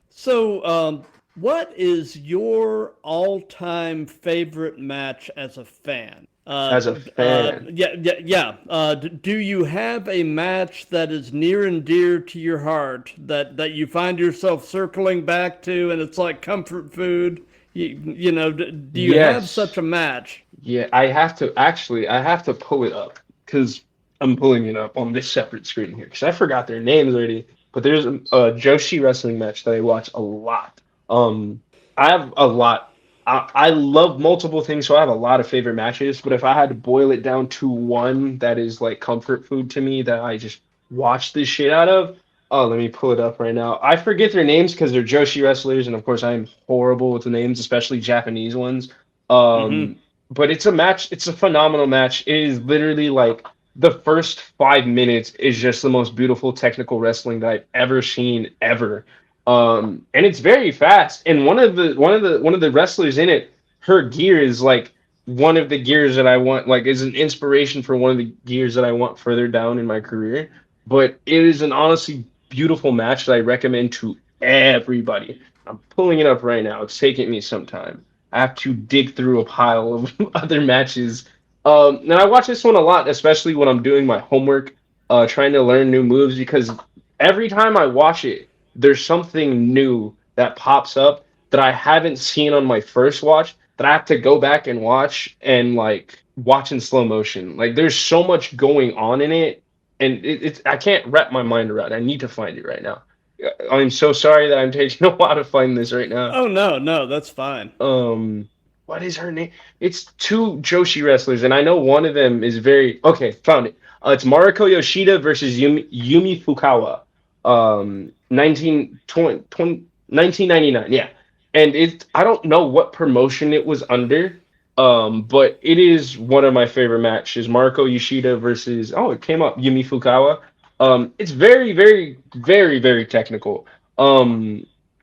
So, what is your all-time favorite match as a fan? As a fan. Yeah. Do you have a match that is near and dear to your heart that you find yourself circling back to, and it's like comfort food? Do you have Yes. such a match? Yeah, I have to pull it up because I'm pulling it up on this separate screen here because I forgot their names already. But there's a Joshi wrestling match that I watch a lot. I have a lot. I love multiple things, so I have a lot of favorite matches. But if I had to boil it down to one that is like comfort food to me that I just watch this shit out of, oh, let me pull it up right now. I forget their names because they're Joshi wrestlers, and of course I am horrible with the names, especially Japanese ones. Mm-hmm. But it's a match. It's a phenomenal match. It is literally like the first 5 minutes is just the most beautiful technical wrestling that I've ever seen ever. And it's very fast. And one of the wrestlers in it, her gear is like one of the gears that I want, like is an inspiration for one of the gears that I want further down in my career. But it is an honestly beautiful match that I recommend to everybody. I'm pulling it up right now. It's taking me some time. I have to dig through a pile of other matches. And I watch this one a lot, especially when I'm doing my homework, trying to learn new moves because every time I watch it, there's something new that pops up that I haven't seen on my first watch that I have to go back and watch and like watch in slow motion. Like there's so much going on in it, and it's I can't wrap my mind around it. I need to find it right now. I'm so sorry that I'm taking a while to find this right now. Oh no, that's fine. What is her name? It's two Joshi wrestlers, and I know one of them is very okay. Found it. It's Mariko Yoshida versus Yumi Fukawa. 1999. Yeah, and it. I don't know what promotion it was under. But it is one of my favorite matches. Mariko Yoshida versus it came up Yumi Fukawa. It's very, very, very, very technical.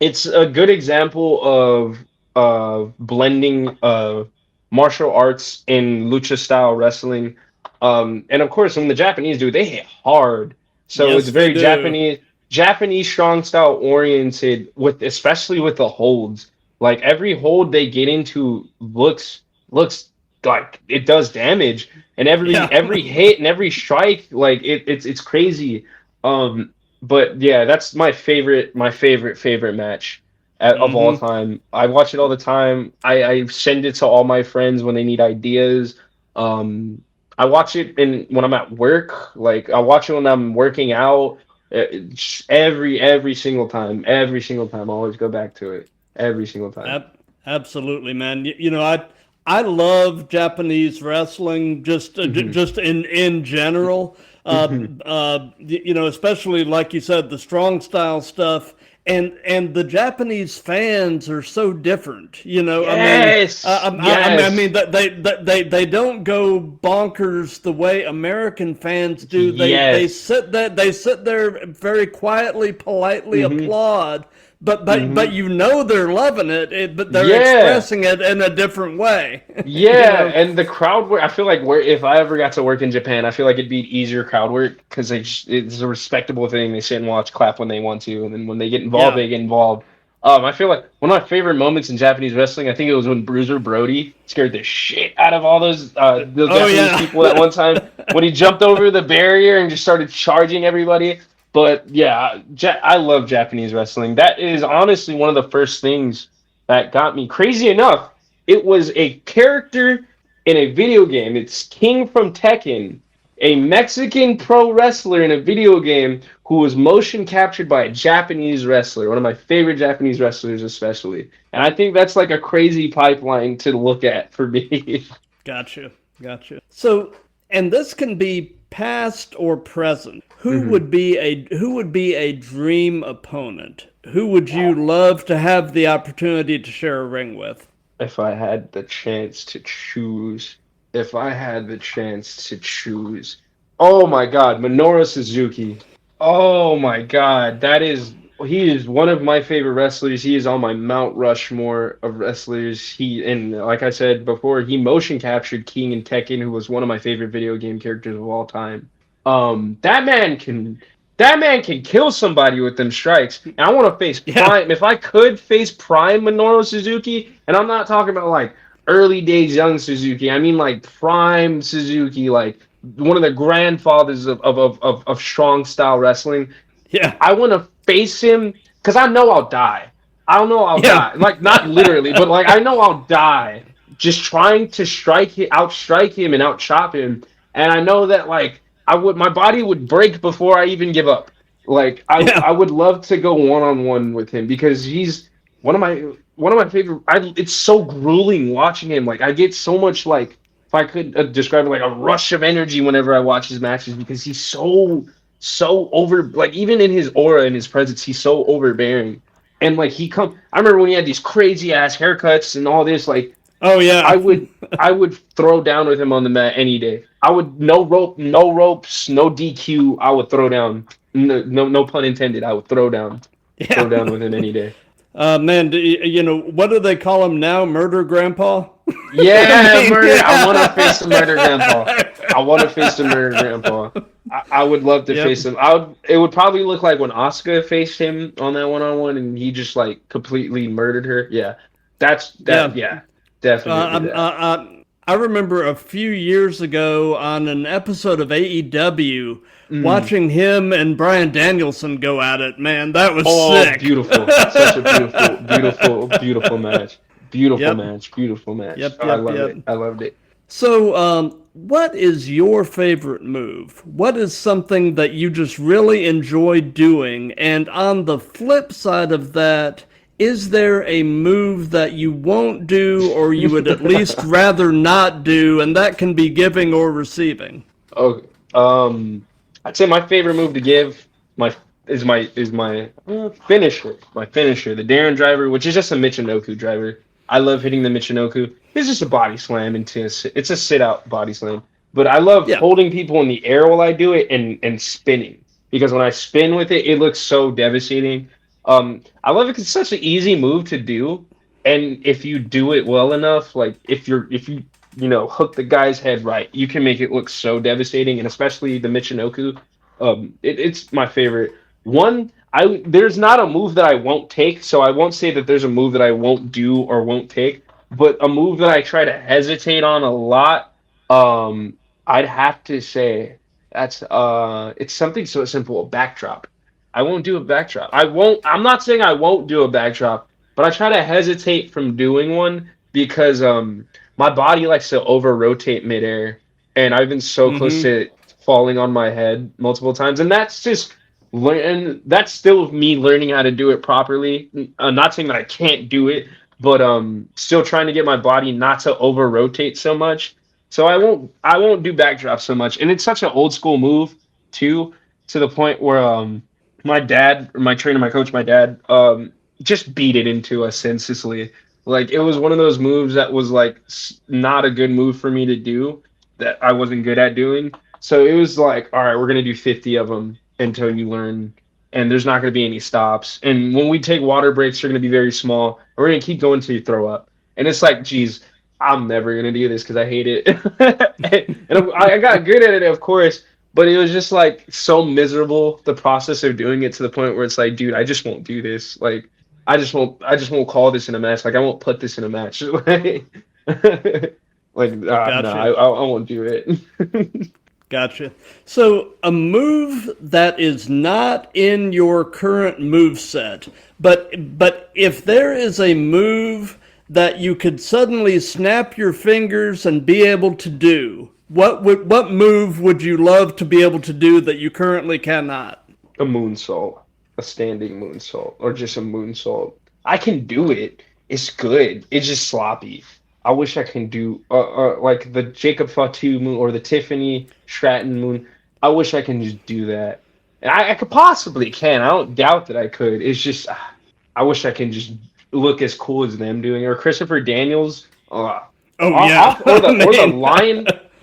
It's a good example of blending martial arts in lucha style wrestling. And of course, when the Japanese do, they hit hard. So it's Yes, they very do. Japanese strong style oriented with especially with the holds. Like every hold they get into looks like it does damage, and every Yeah. every hit and every strike like it's crazy. But yeah, that's my favorite match of all Mm-hmm. time. I watch it all the time. I send it to all my friends when they need ideas. um I watch it when I'm at work, like I watch it when I'm working out. Every single time I always go back to it every single time. Absolutely, man. I love Japanese wrestling Hmm. just in general. Hmm. Especially like you said, the strong style stuff. And the Japanese fans are so different. Yes, I yes, mean that they don't go bonkers the way American fans do. yes. They sit there very quietly, politely Hmm. applaud, but Hmm. they're loving it, but they're Yeah, expressing it in a different way. you yeah. know, And the crowd work, I feel like where if I ever got to work in Japan, I feel like it'd be easier crowd work because it's a respectable thing. They sit and watch, clap when they want to, and then when they get involved, yeah, they get involved. I feel like one of my favorite moments in Japanese wrestling, I think it was when Bruiser Brody scared the shit out of all those oh Japanese yeah, people at one time when he jumped over the barrier and just started charging everybody. But yeah, I love Japanese wrestling. That is honestly one of the first things that got me. Crazy enough, it was a character in a video game. It's King from Tekken, a Mexican pro wrestler in a video game who was motion captured by a Japanese wrestler, one of my favorite Japanese wrestlers, especially. And I think that's like a crazy pipeline to look at for me. gotcha. So, and this can be past or present. Hmm. Who would be a dream opponent? Who would you love to have the opportunity to share a ring with? If I had the chance to choose, if I had the chance to choose, oh my God, Minoru Suzuki. Oh my God, he is one of my favorite wrestlers. He is on my Mount Rushmore of wrestlers. And like I said before, he motion captured King in Tekken, who was one of my favorite video game characters of all time. Um, that man can that man can kill somebody with them strikes. And I want to face Yeah, Prime. If I could face Prime Minoru Suzuki, and I'm not talking about like early days young Suzuki, I mean like Prime Suzuki, like one of the grandfathers of strong style wrestling. yeah, I want to face him because I know I'll die. I don't know I'll yeah, die. Like not literally, but like I know I'll die just trying to outstrike him and outchop him. And I know that like my body would break before I even give up. Like I yeah. would love to go one on one with him because he's one of my one of my favorite. It's so grueling watching him. Like I get so much like if I could describe it like a rush of energy whenever I watch his matches because he's so over. Like even in his aura and his presence, he's so overbearing. And like he come. I remember when he had these crazy ass haircuts and all this. Like Oh yeah. I would throw down with him on the mat any day. I would no ropes, no DQ. I would throw down. No pun intended. I would throw Yeah. down with him any day. Man, what do they call him now? Murder Grandpa? Yeah, I murder. I want to mean, face the murder grandpa. I want to face the murder grandpa. I would love to Yep. face him. I would. It would probably look like when Asuka faced him on that one-on-one, and he just like completely murdered her. Yeah, that's that. Yeah. Yeah, definitely that. I remember a few years ago on an episode of AEW Mm. watching him and Bryan Danielson go at it. Man, that was Oh, sick. beautiful! Such a beautiful match. Beautiful Yep. match. Beautiful match. Yep. Oh, I Yep. love Yep. it. I loved it. So, what is your favorite move? What is something that you just really enjoy doing? And on the flip side of that, is there a move that you won't do or you would at least rather not do, and that can be giving or receiving? Okay. I'd say my favorite move to give my is my finisher. My finisher, the Darren driver, which is just a Michinoku driver. I love hitting the Michinoku. It's just a body slam it's a sit out body slam. But I love Yeah. holding people in the air while I do it and spinning because when I spin with it, it looks so devastating. I love it 'cause it's such an easy move to do, and if you do it well enough, like if you hook the guy's head right, you can make it look so devastating, and especially the Michinoku. It's my favorite one. There's not a move that I won't take, so I won't say that there's a move that I won't do or won't take, but a move that I try to hesitate on a lot. I'd have to say that's it's something so simple, a backdrop. I won't do a backdrop. I'm not saying I won't do a backdrop, but I try to hesitate from doing one because my body likes to over rotate midair, and I've been so close Mm-hmm. to it falling on my head multiple times, and that's still me learning how to do it properly. I'm not saying that I can't do it, but still trying to get my body not to over rotate so much. So I won't do backdrops so much, and it's such an old school move too, to the point where my dad, my trainer, my coach, my dad, just beat it into us senselessly. Like it was one of those moves that was like not a good move for me to do, that I wasn't good at doing. So it was like, all right, we're gonna do 50 of them until you learn, and there's not gonna be any stops. And when we take water breaks, they're gonna be very small. And we're gonna keep going until you throw up. And it's like, geez, I'm never gonna do this because I hate it. And I got good at it, of course, but it was just like so miserable the process of doing it to the point where it's like, dude, I just won't do this. Like, I just won't call this in a match. Like, I won't put this in a match. No, Gotcha. I won't do it. Gotcha. So a move that is not in your current move set, but if there is a move that you could suddenly snap your fingers and be able to do, what move would you love to be able to do that you currently cannot? A moonsault, a standing moonsault, or just a moonsault. I can do it. It's good. It's just sloppy. I wish I can do like the Jacob Fatu moon or the Tiffany Stratton moon. I wish I can just do that. And I could possibly can. I don't doubt that I could. It's just I wish I can just look as cool as them doing it. Or Christopher Daniels. Oh yeah, Or the man.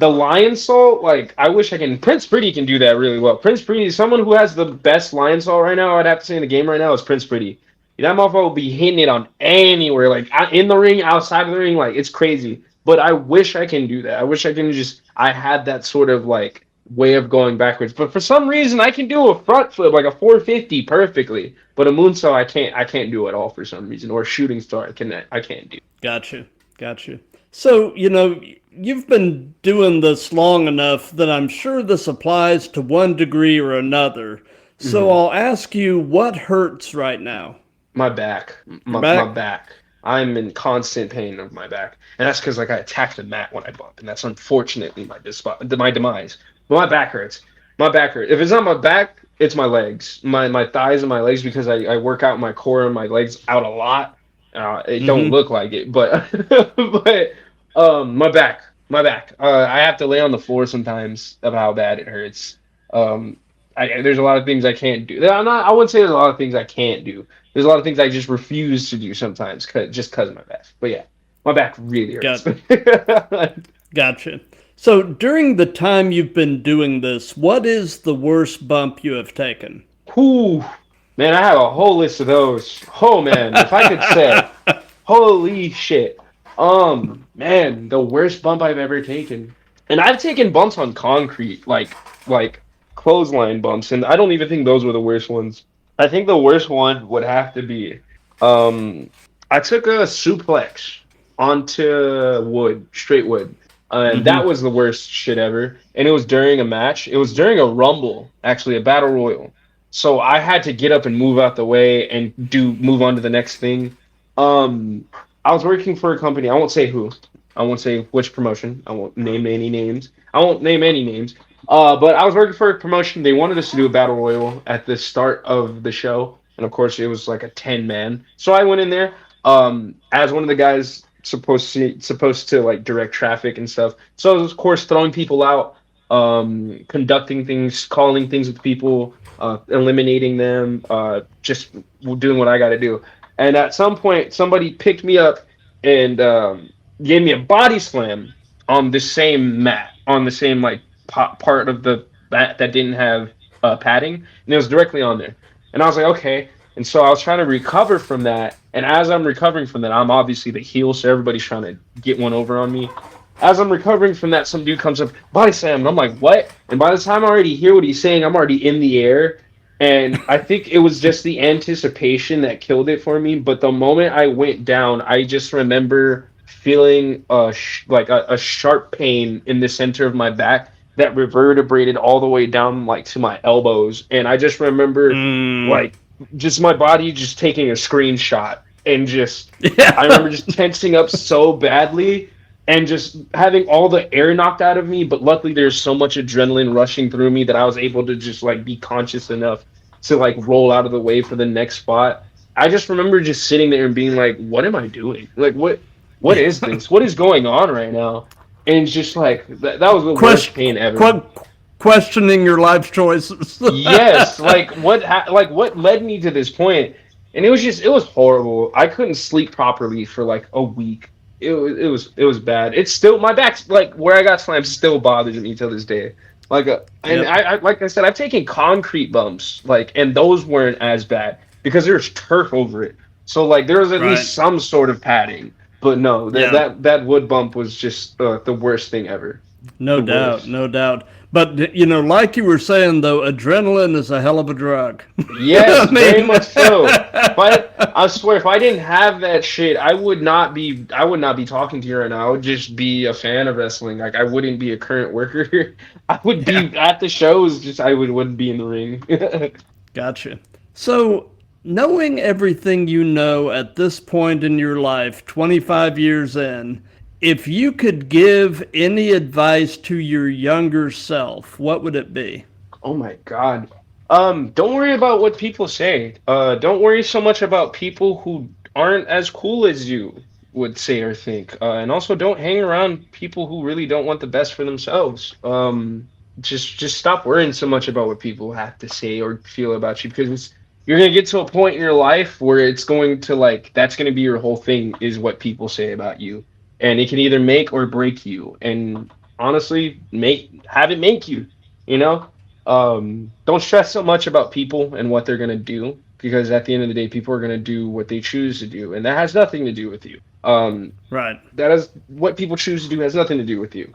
lion salt. Like I wish I can. Prince Pretty can do that really well. Prince Pretty, someone who has the best lion salt right now, I'd have to say in the game right now is Prince Pretty. That motherfucker will be hitting it on anywhere, like in the ring, outside of the ring, like it's crazy. But I wish I can do that. I wish I can just. I had that sort of like way of going backwards. But for some reason, I can do a front flip like a 450 perfectly. But a moonsault, I can't. I can't do at all for some reason. Or a shooting star, I can't do. Gotcha. Gotcha. So, you've been doing this long enough that I'm sure this applies to one degree or another. So Mhm. I'll ask you, what hurts right now? My back, Your my back? back. I'm in constant pain of my back, and that's because like I attacked the mat when I bump, and that's unfortunately my demise. But my back hurts. My back hurts. If it's not my back, it's my legs, my thighs and my legs because I work out my core and my legs out a lot. It don't look like it, but my back. I have to lay on the floor sometimes of how bad it hurts. Um, there's a lot of things I can't do. I wouldn't say there's a lot of things I can't do. There's a lot of things I just refuse to do sometimes, just cause of my back. But yeah, my back really hurts. Gotcha. So during the time you've been doing this, what is the worst bump you have taken? Whew. Man, I have a whole list of those. Oh man, if I could say, holy shit. Man, the worst bump I've ever taken. And I've taken bumps on concrete, like clothesline bumps, and I don't even think those were the worst ones. I think the worst one would have to be, I took a suplex onto wood, straight wood. And that was the worst shit ever. And it was during a match. It was during a rumble, actually, a battle royal. So I had to get up and move out the way and move on to the next thing. I was working for a company. I won't say who. I won't say which promotion. I won't name any names. But I was working for a promotion. They wanted us to do a battle royal at the start of the show, and of course it was like a 10-man. So I went in there as one of the guys supposed to like direct traffic and stuff. So I was of course throwing people out, conducting things, calling things with people, eliminating them, just doing what I got to do. And at some point, somebody picked me up and gave me a body slam on the same mat, on the same like part of the mat that didn't have padding, and it was directly on there. And I was like, okay. And so I was trying to recover from that. And as I'm recovering from that, I'm obviously the heel, so everybody's trying to get one over on me. As I'm recovering from that, some dude comes up, body slam, and I'm like, what? And by the time I already hear what he's saying, I'm already in the air. And I think it was just the anticipation that killed it for me. But the moment I went down, I just remember feeling like a sharp pain in the center of my back that reverberated all the way down like to my elbows. And I just remember like just my body just taking a screenshot and just I remember just tensing up so badly and just having all the air knocked out of me. But luckily there's so much adrenaline rushing through me that I was able to just like be conscious enough to like roll out of the way for the next spot. I just remember just sitting there and being like, what am I doing? Like what is this? What is going on right now? And just like that was the worst pain ever. Questioning your life choices. Yes, like what led me to this point? And it was horrible. I couldn't sleep properly for like a week. It was bad. It's still my back's like where I got slammed still bothers me till this day. Like I like I said, I've taken concrete bumps like, and those weren't as bad because there's turf over it. So like there was at least some sort of padding. But no, that wood bump was just the worst thing ever. No doubt. But, you know, like you were saying, though, adrenaline is a hell of a drug. Yes, very much so. But I swear, if I didn't have that shit, I would not be talking to you right now. I would just be a fan of wrestling. Like, I wouldn't be a current worker. I would be at the shows, just I wouldn't be in the ring. Gotcha. So, knowing everything you know at this point in your life, 25 years in, if you could give any advice to your younger self, what would it be? Oh my God. Don't worry about what people say. Don't worry so much about people who aren't as cool as you would say or think. And also don't hang around people who really don't want the best for themselves. Just stop worrying so much about what people have to say or feel about you, because you're going to get to a point in your life where it's going to that's going to be your whole thing, is what people say about you. And it can either make or break you. And honestly, have it make you, you know? Don't stress so much about people and what they're going to do, because at the end of the day, people are going to do what they choose to do. And that has nothing to do with you. Right. That is what people choose to do, has nothing to do with you.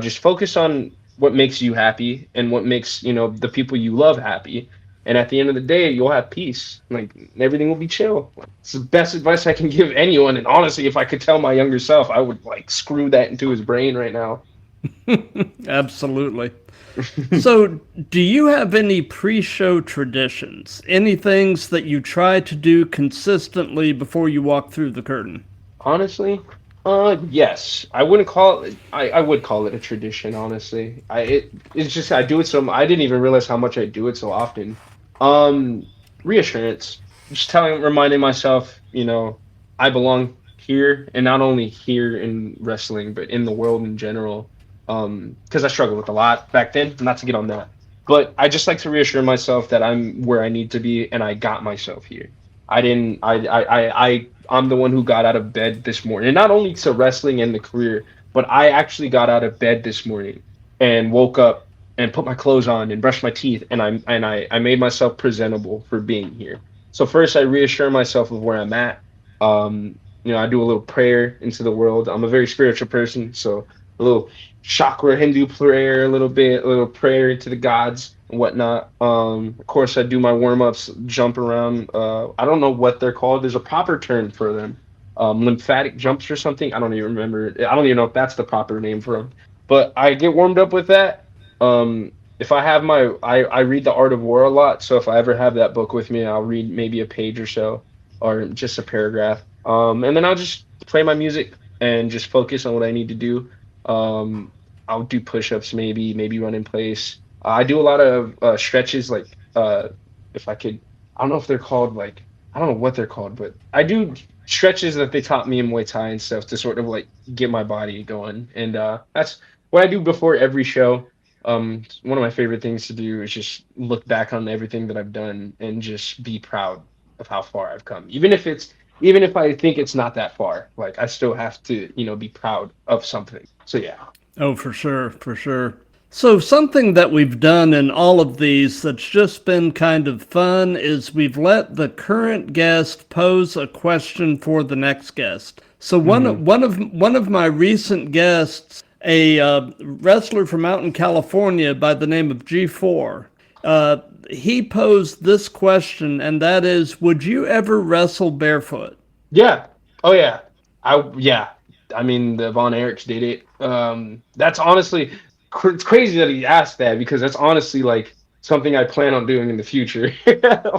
Just focus on what makes you happy and what makes, the people you love happy. And at the end of the day, you'll have peace. Like, everything will be chill. It's the best advice I can give anyone. And honestly, if I could tell my younger self, I would screw that into his brain right now. Absolutely. So, do you have any pre-show traditions? Any things that you try to do consistently before you walk through the curtain? Honestly, yes. I wouldn't call it. I would call it a tradition. Honestly, it's just I do it so. I didn't even realize how much I do it so often. Reassurance. Just reminding myself, I belong here, and not only here in wrestling, but in the world in general. Because I struggled with a lot back then. Not to get on that, but I just like to reassure myself that I'm where I need to be, and I got myself here. I didn't. I'm the one who got out of bed this morning, and not only to wrestling and the career, but I actually got out of bed this morning and woke up and put my clothes on and brushed my teeth, and I made myself presentable for being here. So first, I reassure myself of where I'm at. I do a little prayer into the world. I'm a very spiritual person, so a little chakra Hindu prayer, a little prayer to the gods and whatnot. Of course, I do my warm ups, jump around. I don't know what they're called. There's a proper term for them. Lymphatic jumps or something. I don't even remember. I don't even know if that's the proper name for them. But I get warmed up with that. If I have I read The Art of War a lot. So if I ever have that book with me, I'll read maybe a page or so, or just a paragraph. And then I'll just play my music and just focus on what I need to do. I'll do push-ups, maybe run in place. I do a lot of stretches, like if I could, I don't know if they're called like, I don't know what they're called, but I do stretches that they taught me in Muay Thai and stuff to sort of like get my body going. And that's what I do before every show. One of my favorite things to do is just look back on everything that I've done and just be proud of how far I've come. Even if I think it's not that far, like I still have to, be proud of something. So yeah. Oh, for sure, for sure. So something that we've done in all of these that's just been kind of fun is we've let the current guest pose a question for the next guest. So one of my recent guests, a wrestler from out in California by the name of G4, he posed this question, and that is, would you ever wrestle barefoot? Yeah. Oh yeah. Yeah. I mean, the Von Erichs did it. That's honestly, it's crazy that he asked that, because that's honestly like something I plan on doing in the future.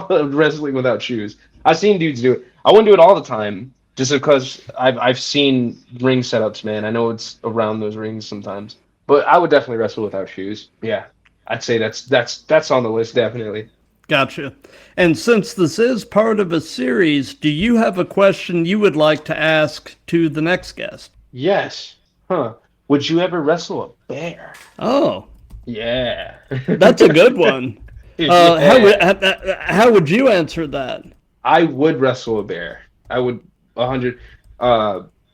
Wrestling without shoes. I've seen dudes do it. I wouldn't do it all the time, just because I've seen ring setups, man. I know it's around those rings sometimes, but I would definitely wrestle without shoes. Yeah, I'd say that's on the list, definitely. Gotcha. And since this is part of a series, do you have a question you would like to ask to the next guest? Yes. Huh. Would you ever wrestle a bear? Oh, Yeah. that's a good one. How would you answer that? I would wrestle a bear. I would 100.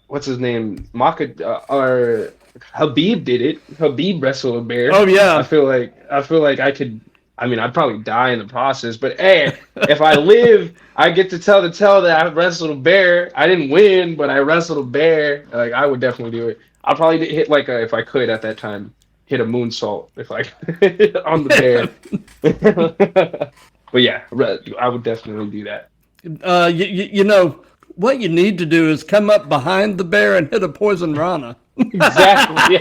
What's his name? Or Habib did it. Habib wrestled a bear. Oh yeah. I feel like I could. I mean, I'd probably die in the process, but hey, if I live, I get to tell the tale that I wrestled a bear. I didn't win, but I wrestled a bear. Like, I would definitely do it. I'll probably hit if I could at that time, hit a moonsault if I on the bear. But yeah, I would definitely do that. You know what you need to do is come up behind the bear and hit a poison rana. Exactly.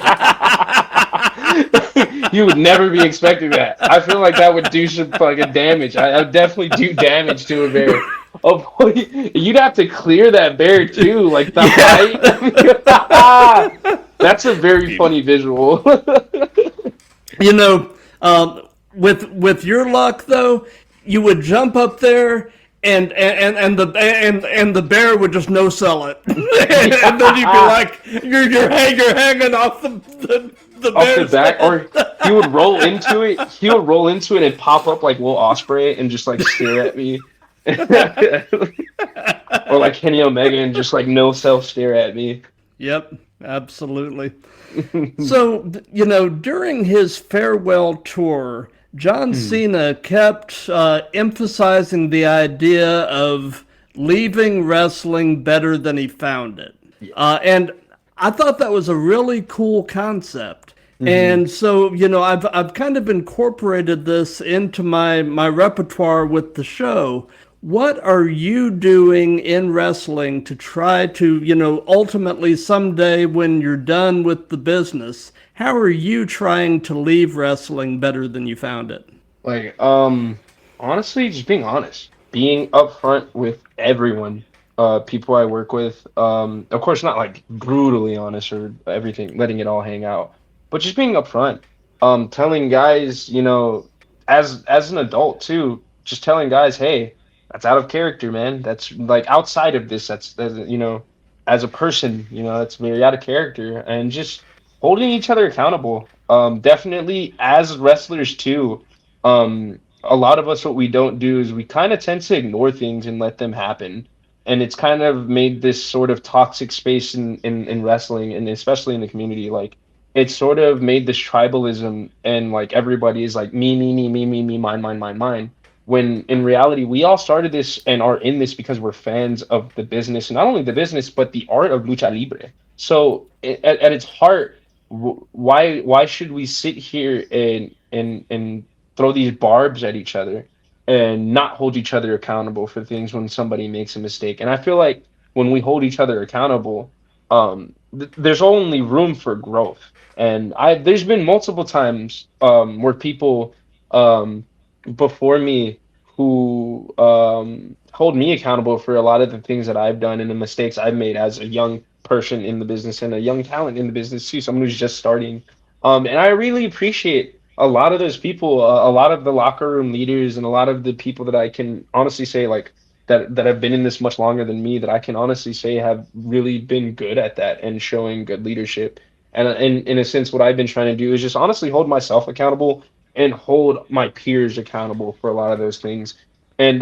You would never be expecting that. I feel like that would do some fucking damage. I would definitely do damage to a bear. Oh boy, you'd have to clear that bear too, like the height. That's a very funny visual. With your luck though, you would jump up there and the bear would just no sell it, and then you'd be like, you're hanging off the off the back, or he would roll into it. He would roll into it and pop up like Will Ospreay and just like stare at me, or like Kenny Omega and just like no self stare at me. Yep, absolutely. So during his farewell tour, John Cena kept emphasizing the idea of leaving wrestling better than he found it. And I thought that was a really cool concept. And so, I've kind of incorporated this into my repertoire with the show. What are you doing in wrestling to try to, ultimately someday when you're done with the business, how are you trying to leave wrestling better than you found it? Like, honestly, just being honest, being upfront with everyone, people I work with. Of course, not like brutally honest or everything, letting it all hang out, but just being upfront. Telling guys, as an adult too, just telling guys, hey, that's out of character, man. That's like outside of this. That's as a person, that's very out of character. And just holding each other accountable. Definitely as wrestlers too. A lot of us, what we don't do is we kind of tend to ignore things and let them happen. And it's kind of made this sort of toxic space in wrestling, and especially in the community. Like, it's sort of made this tribalism, and like everybody is like me, mine, mine, mine, mine, when in reality we all started this and are in this because we're fans of the business, and not only the business but the art of lucha libre. So at its heart, why should we sit here and throw these barbs at each other and not hold each other accountable for things when somebody makes a mistake? And I feel like when we hold each other accountable, there's only room for growth. And there's been multiple times where people um, before me who hold me accountable for a lot of the things that I've done and the mistakes I've made as a young person in the business and a young talent in the business too, someone who's just starting. And I really appreciate a lot of those people, a lot of the locker room leaders, and a lot of the people that I can honestly say like that have been in this much longer than me, that I can honestly say have really been good at that and showing good leadership. And in a sense, what I've been trying to do is just honestly hold myself accountable and hold my peers accountable for a lot of those things. And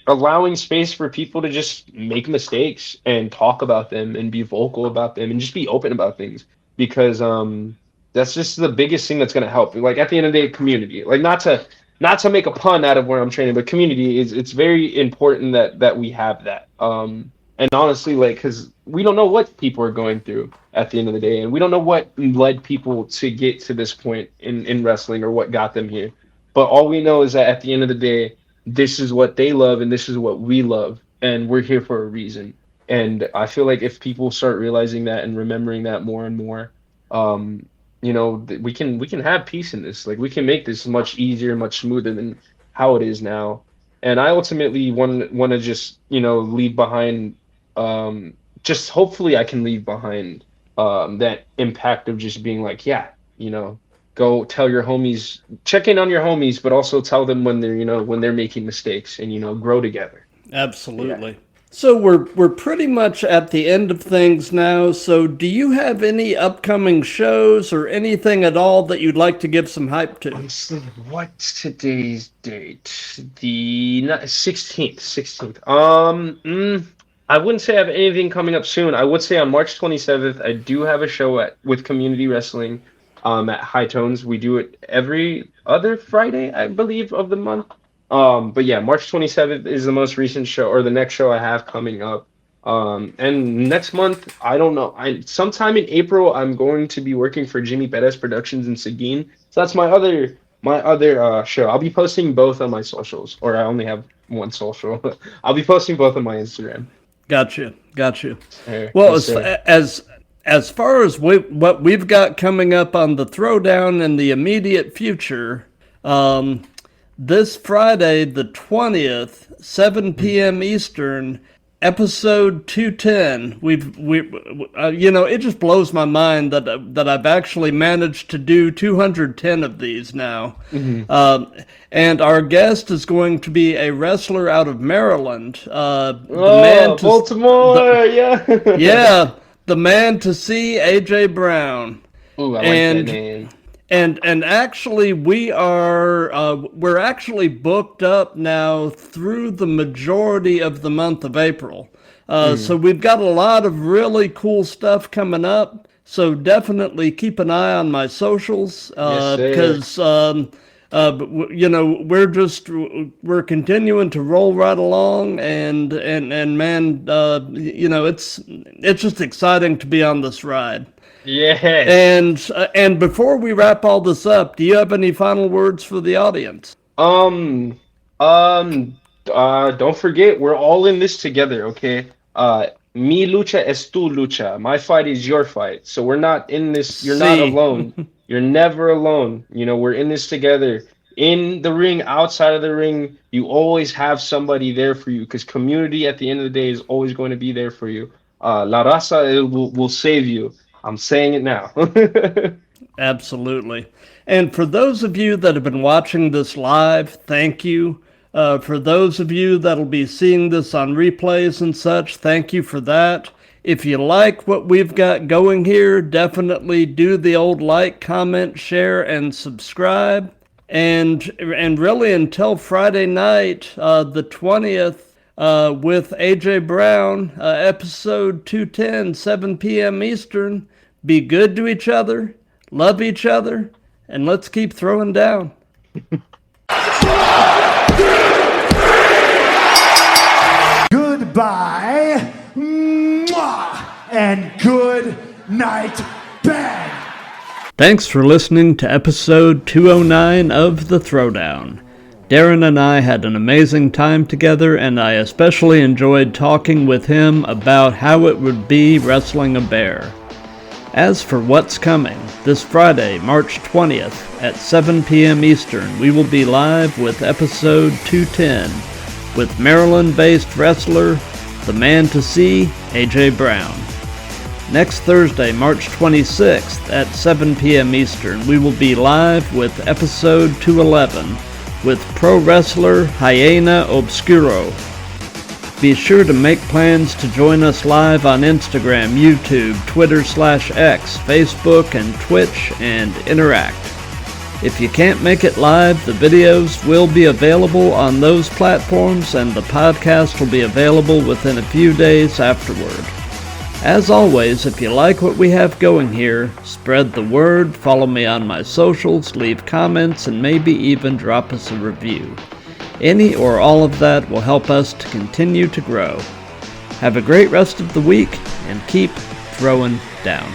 allowing space for people to just make mistakes and talk about them and be vocal about them and just be open about things, because that's just the biggest thing that's going to help. Like at the end of the day, community. Like not to make a pun out of where I'm training, but community is, it's very important that we have that. And honestly, like, because we don't know what people are going through at the end of the day, and we don't know what led people to get to this point in wrestling or what got them here. But all we know is that at the end of the day, this is what they love and this is what we love, and we're here for a reason. And I feel like if people start realizing that and remembering that more and more, um, we can have peace in this. Like, we can make this much easier, much smoother than how it is now. And I ultimately want to just leave behind, just hopefully I can leave behind that impact of just being like, yeah, go tell your homies, check in on your homies, but also tell them when they're making mistakes, and grow together. Yeah. Absolutely. So we're pretty much at the end of things now. So do you have any upcoming shows or anything at all that you'd like to give some hype to? Honestly, what's today's date? The 16th. 16th. I wouldn't say I have anything coming up soon. I would say on March 27th, I do have a show with Community Wrestling at High Tones. We do it every other Friday, I believe, of the month. But yeah, March 27th is the most recent show, or the next show I have coming up. And next month, I don't know. Sometime in April, I'm going to be working for Jimmy Perez Productions in Seguin. So that's my other show. I'll be posting both on my socials, or I only have one social. I'll be posting both on my Instagram. Gotcha, gotcha. Well, Yes, sir. as far as what we've got coming up on the Throwdown in the immediate future, this Friday, the 20th, 7 p.m. Eastern, episode 210. It just blows my mind that I've actually managed to do 210 of these now. And our guest is going to be a wrestler out of Maryland. Oh, Baltimore, yeah. Yeah, the man to see, AJ Brown. Ooh, I like that And name. and actually, we're actually booked up now through the majority of the month of April. So we've got a lot of really cool stuff coming up. So definitely keep an eye on my socials, Yes, sir. because we're continuing to roll right along, and man, it's just exciting to be on this ride. Yes. And before we wrap all this up, do you have any final words for the audience? Um, don't forget, we're all in this together, okay? Mi lucha es tu lucha. My fight is your fight. So we're not in this, you're not See, alone. You're never alone. We're in this together. In the ring, outside of the ring, you always have somebody there for you, because community at the end of the day is always going to be there for you. La raza will save you. I'm saying it now. absolutely. And for those of you that have been watching this live, thank you. For those of you that'll be seeing this on replays and such, thank you for that. If you like what we've got going here, definitely do the old like, comment, share, and subscribe. And really until Friday night, the 20th, with AJ Brown, episode 210, 7 p.m. Eastern. Be good to each other, love each other, and let's keep throwing down. Goodbye, mwah, and good night, bang. Thanks for listening to episode 209 of The Throwdown. Darren and I had an amazing time together, and I especially enjoyed talking with him about how it would be wrestling a bear. As for what's coming, this Friday, March 20th at 7 p.m. Eastern, we will be live with episode 210 with Maryland-based wrestler, the man to see, AJ Brown. Next Thursday, March 26th at 7 p.m. Eastern, we will be live with episode 211 with pro wrestler Hyena Obscuro. Be sure to make plans to join us live on Instagram, YouTube, Twitter/X, Facebook, and Twitch and interact. If you can't make it live, the videos will be available on those platforms and the podcast will be available within a few days afterward. As always, if you like what we have going here, spread the word, follow me on my socials, leave comments, and maybe even drop us a review. Any or all of that will help us to continue to grow. Have a great rest of the week, and keep throwing down.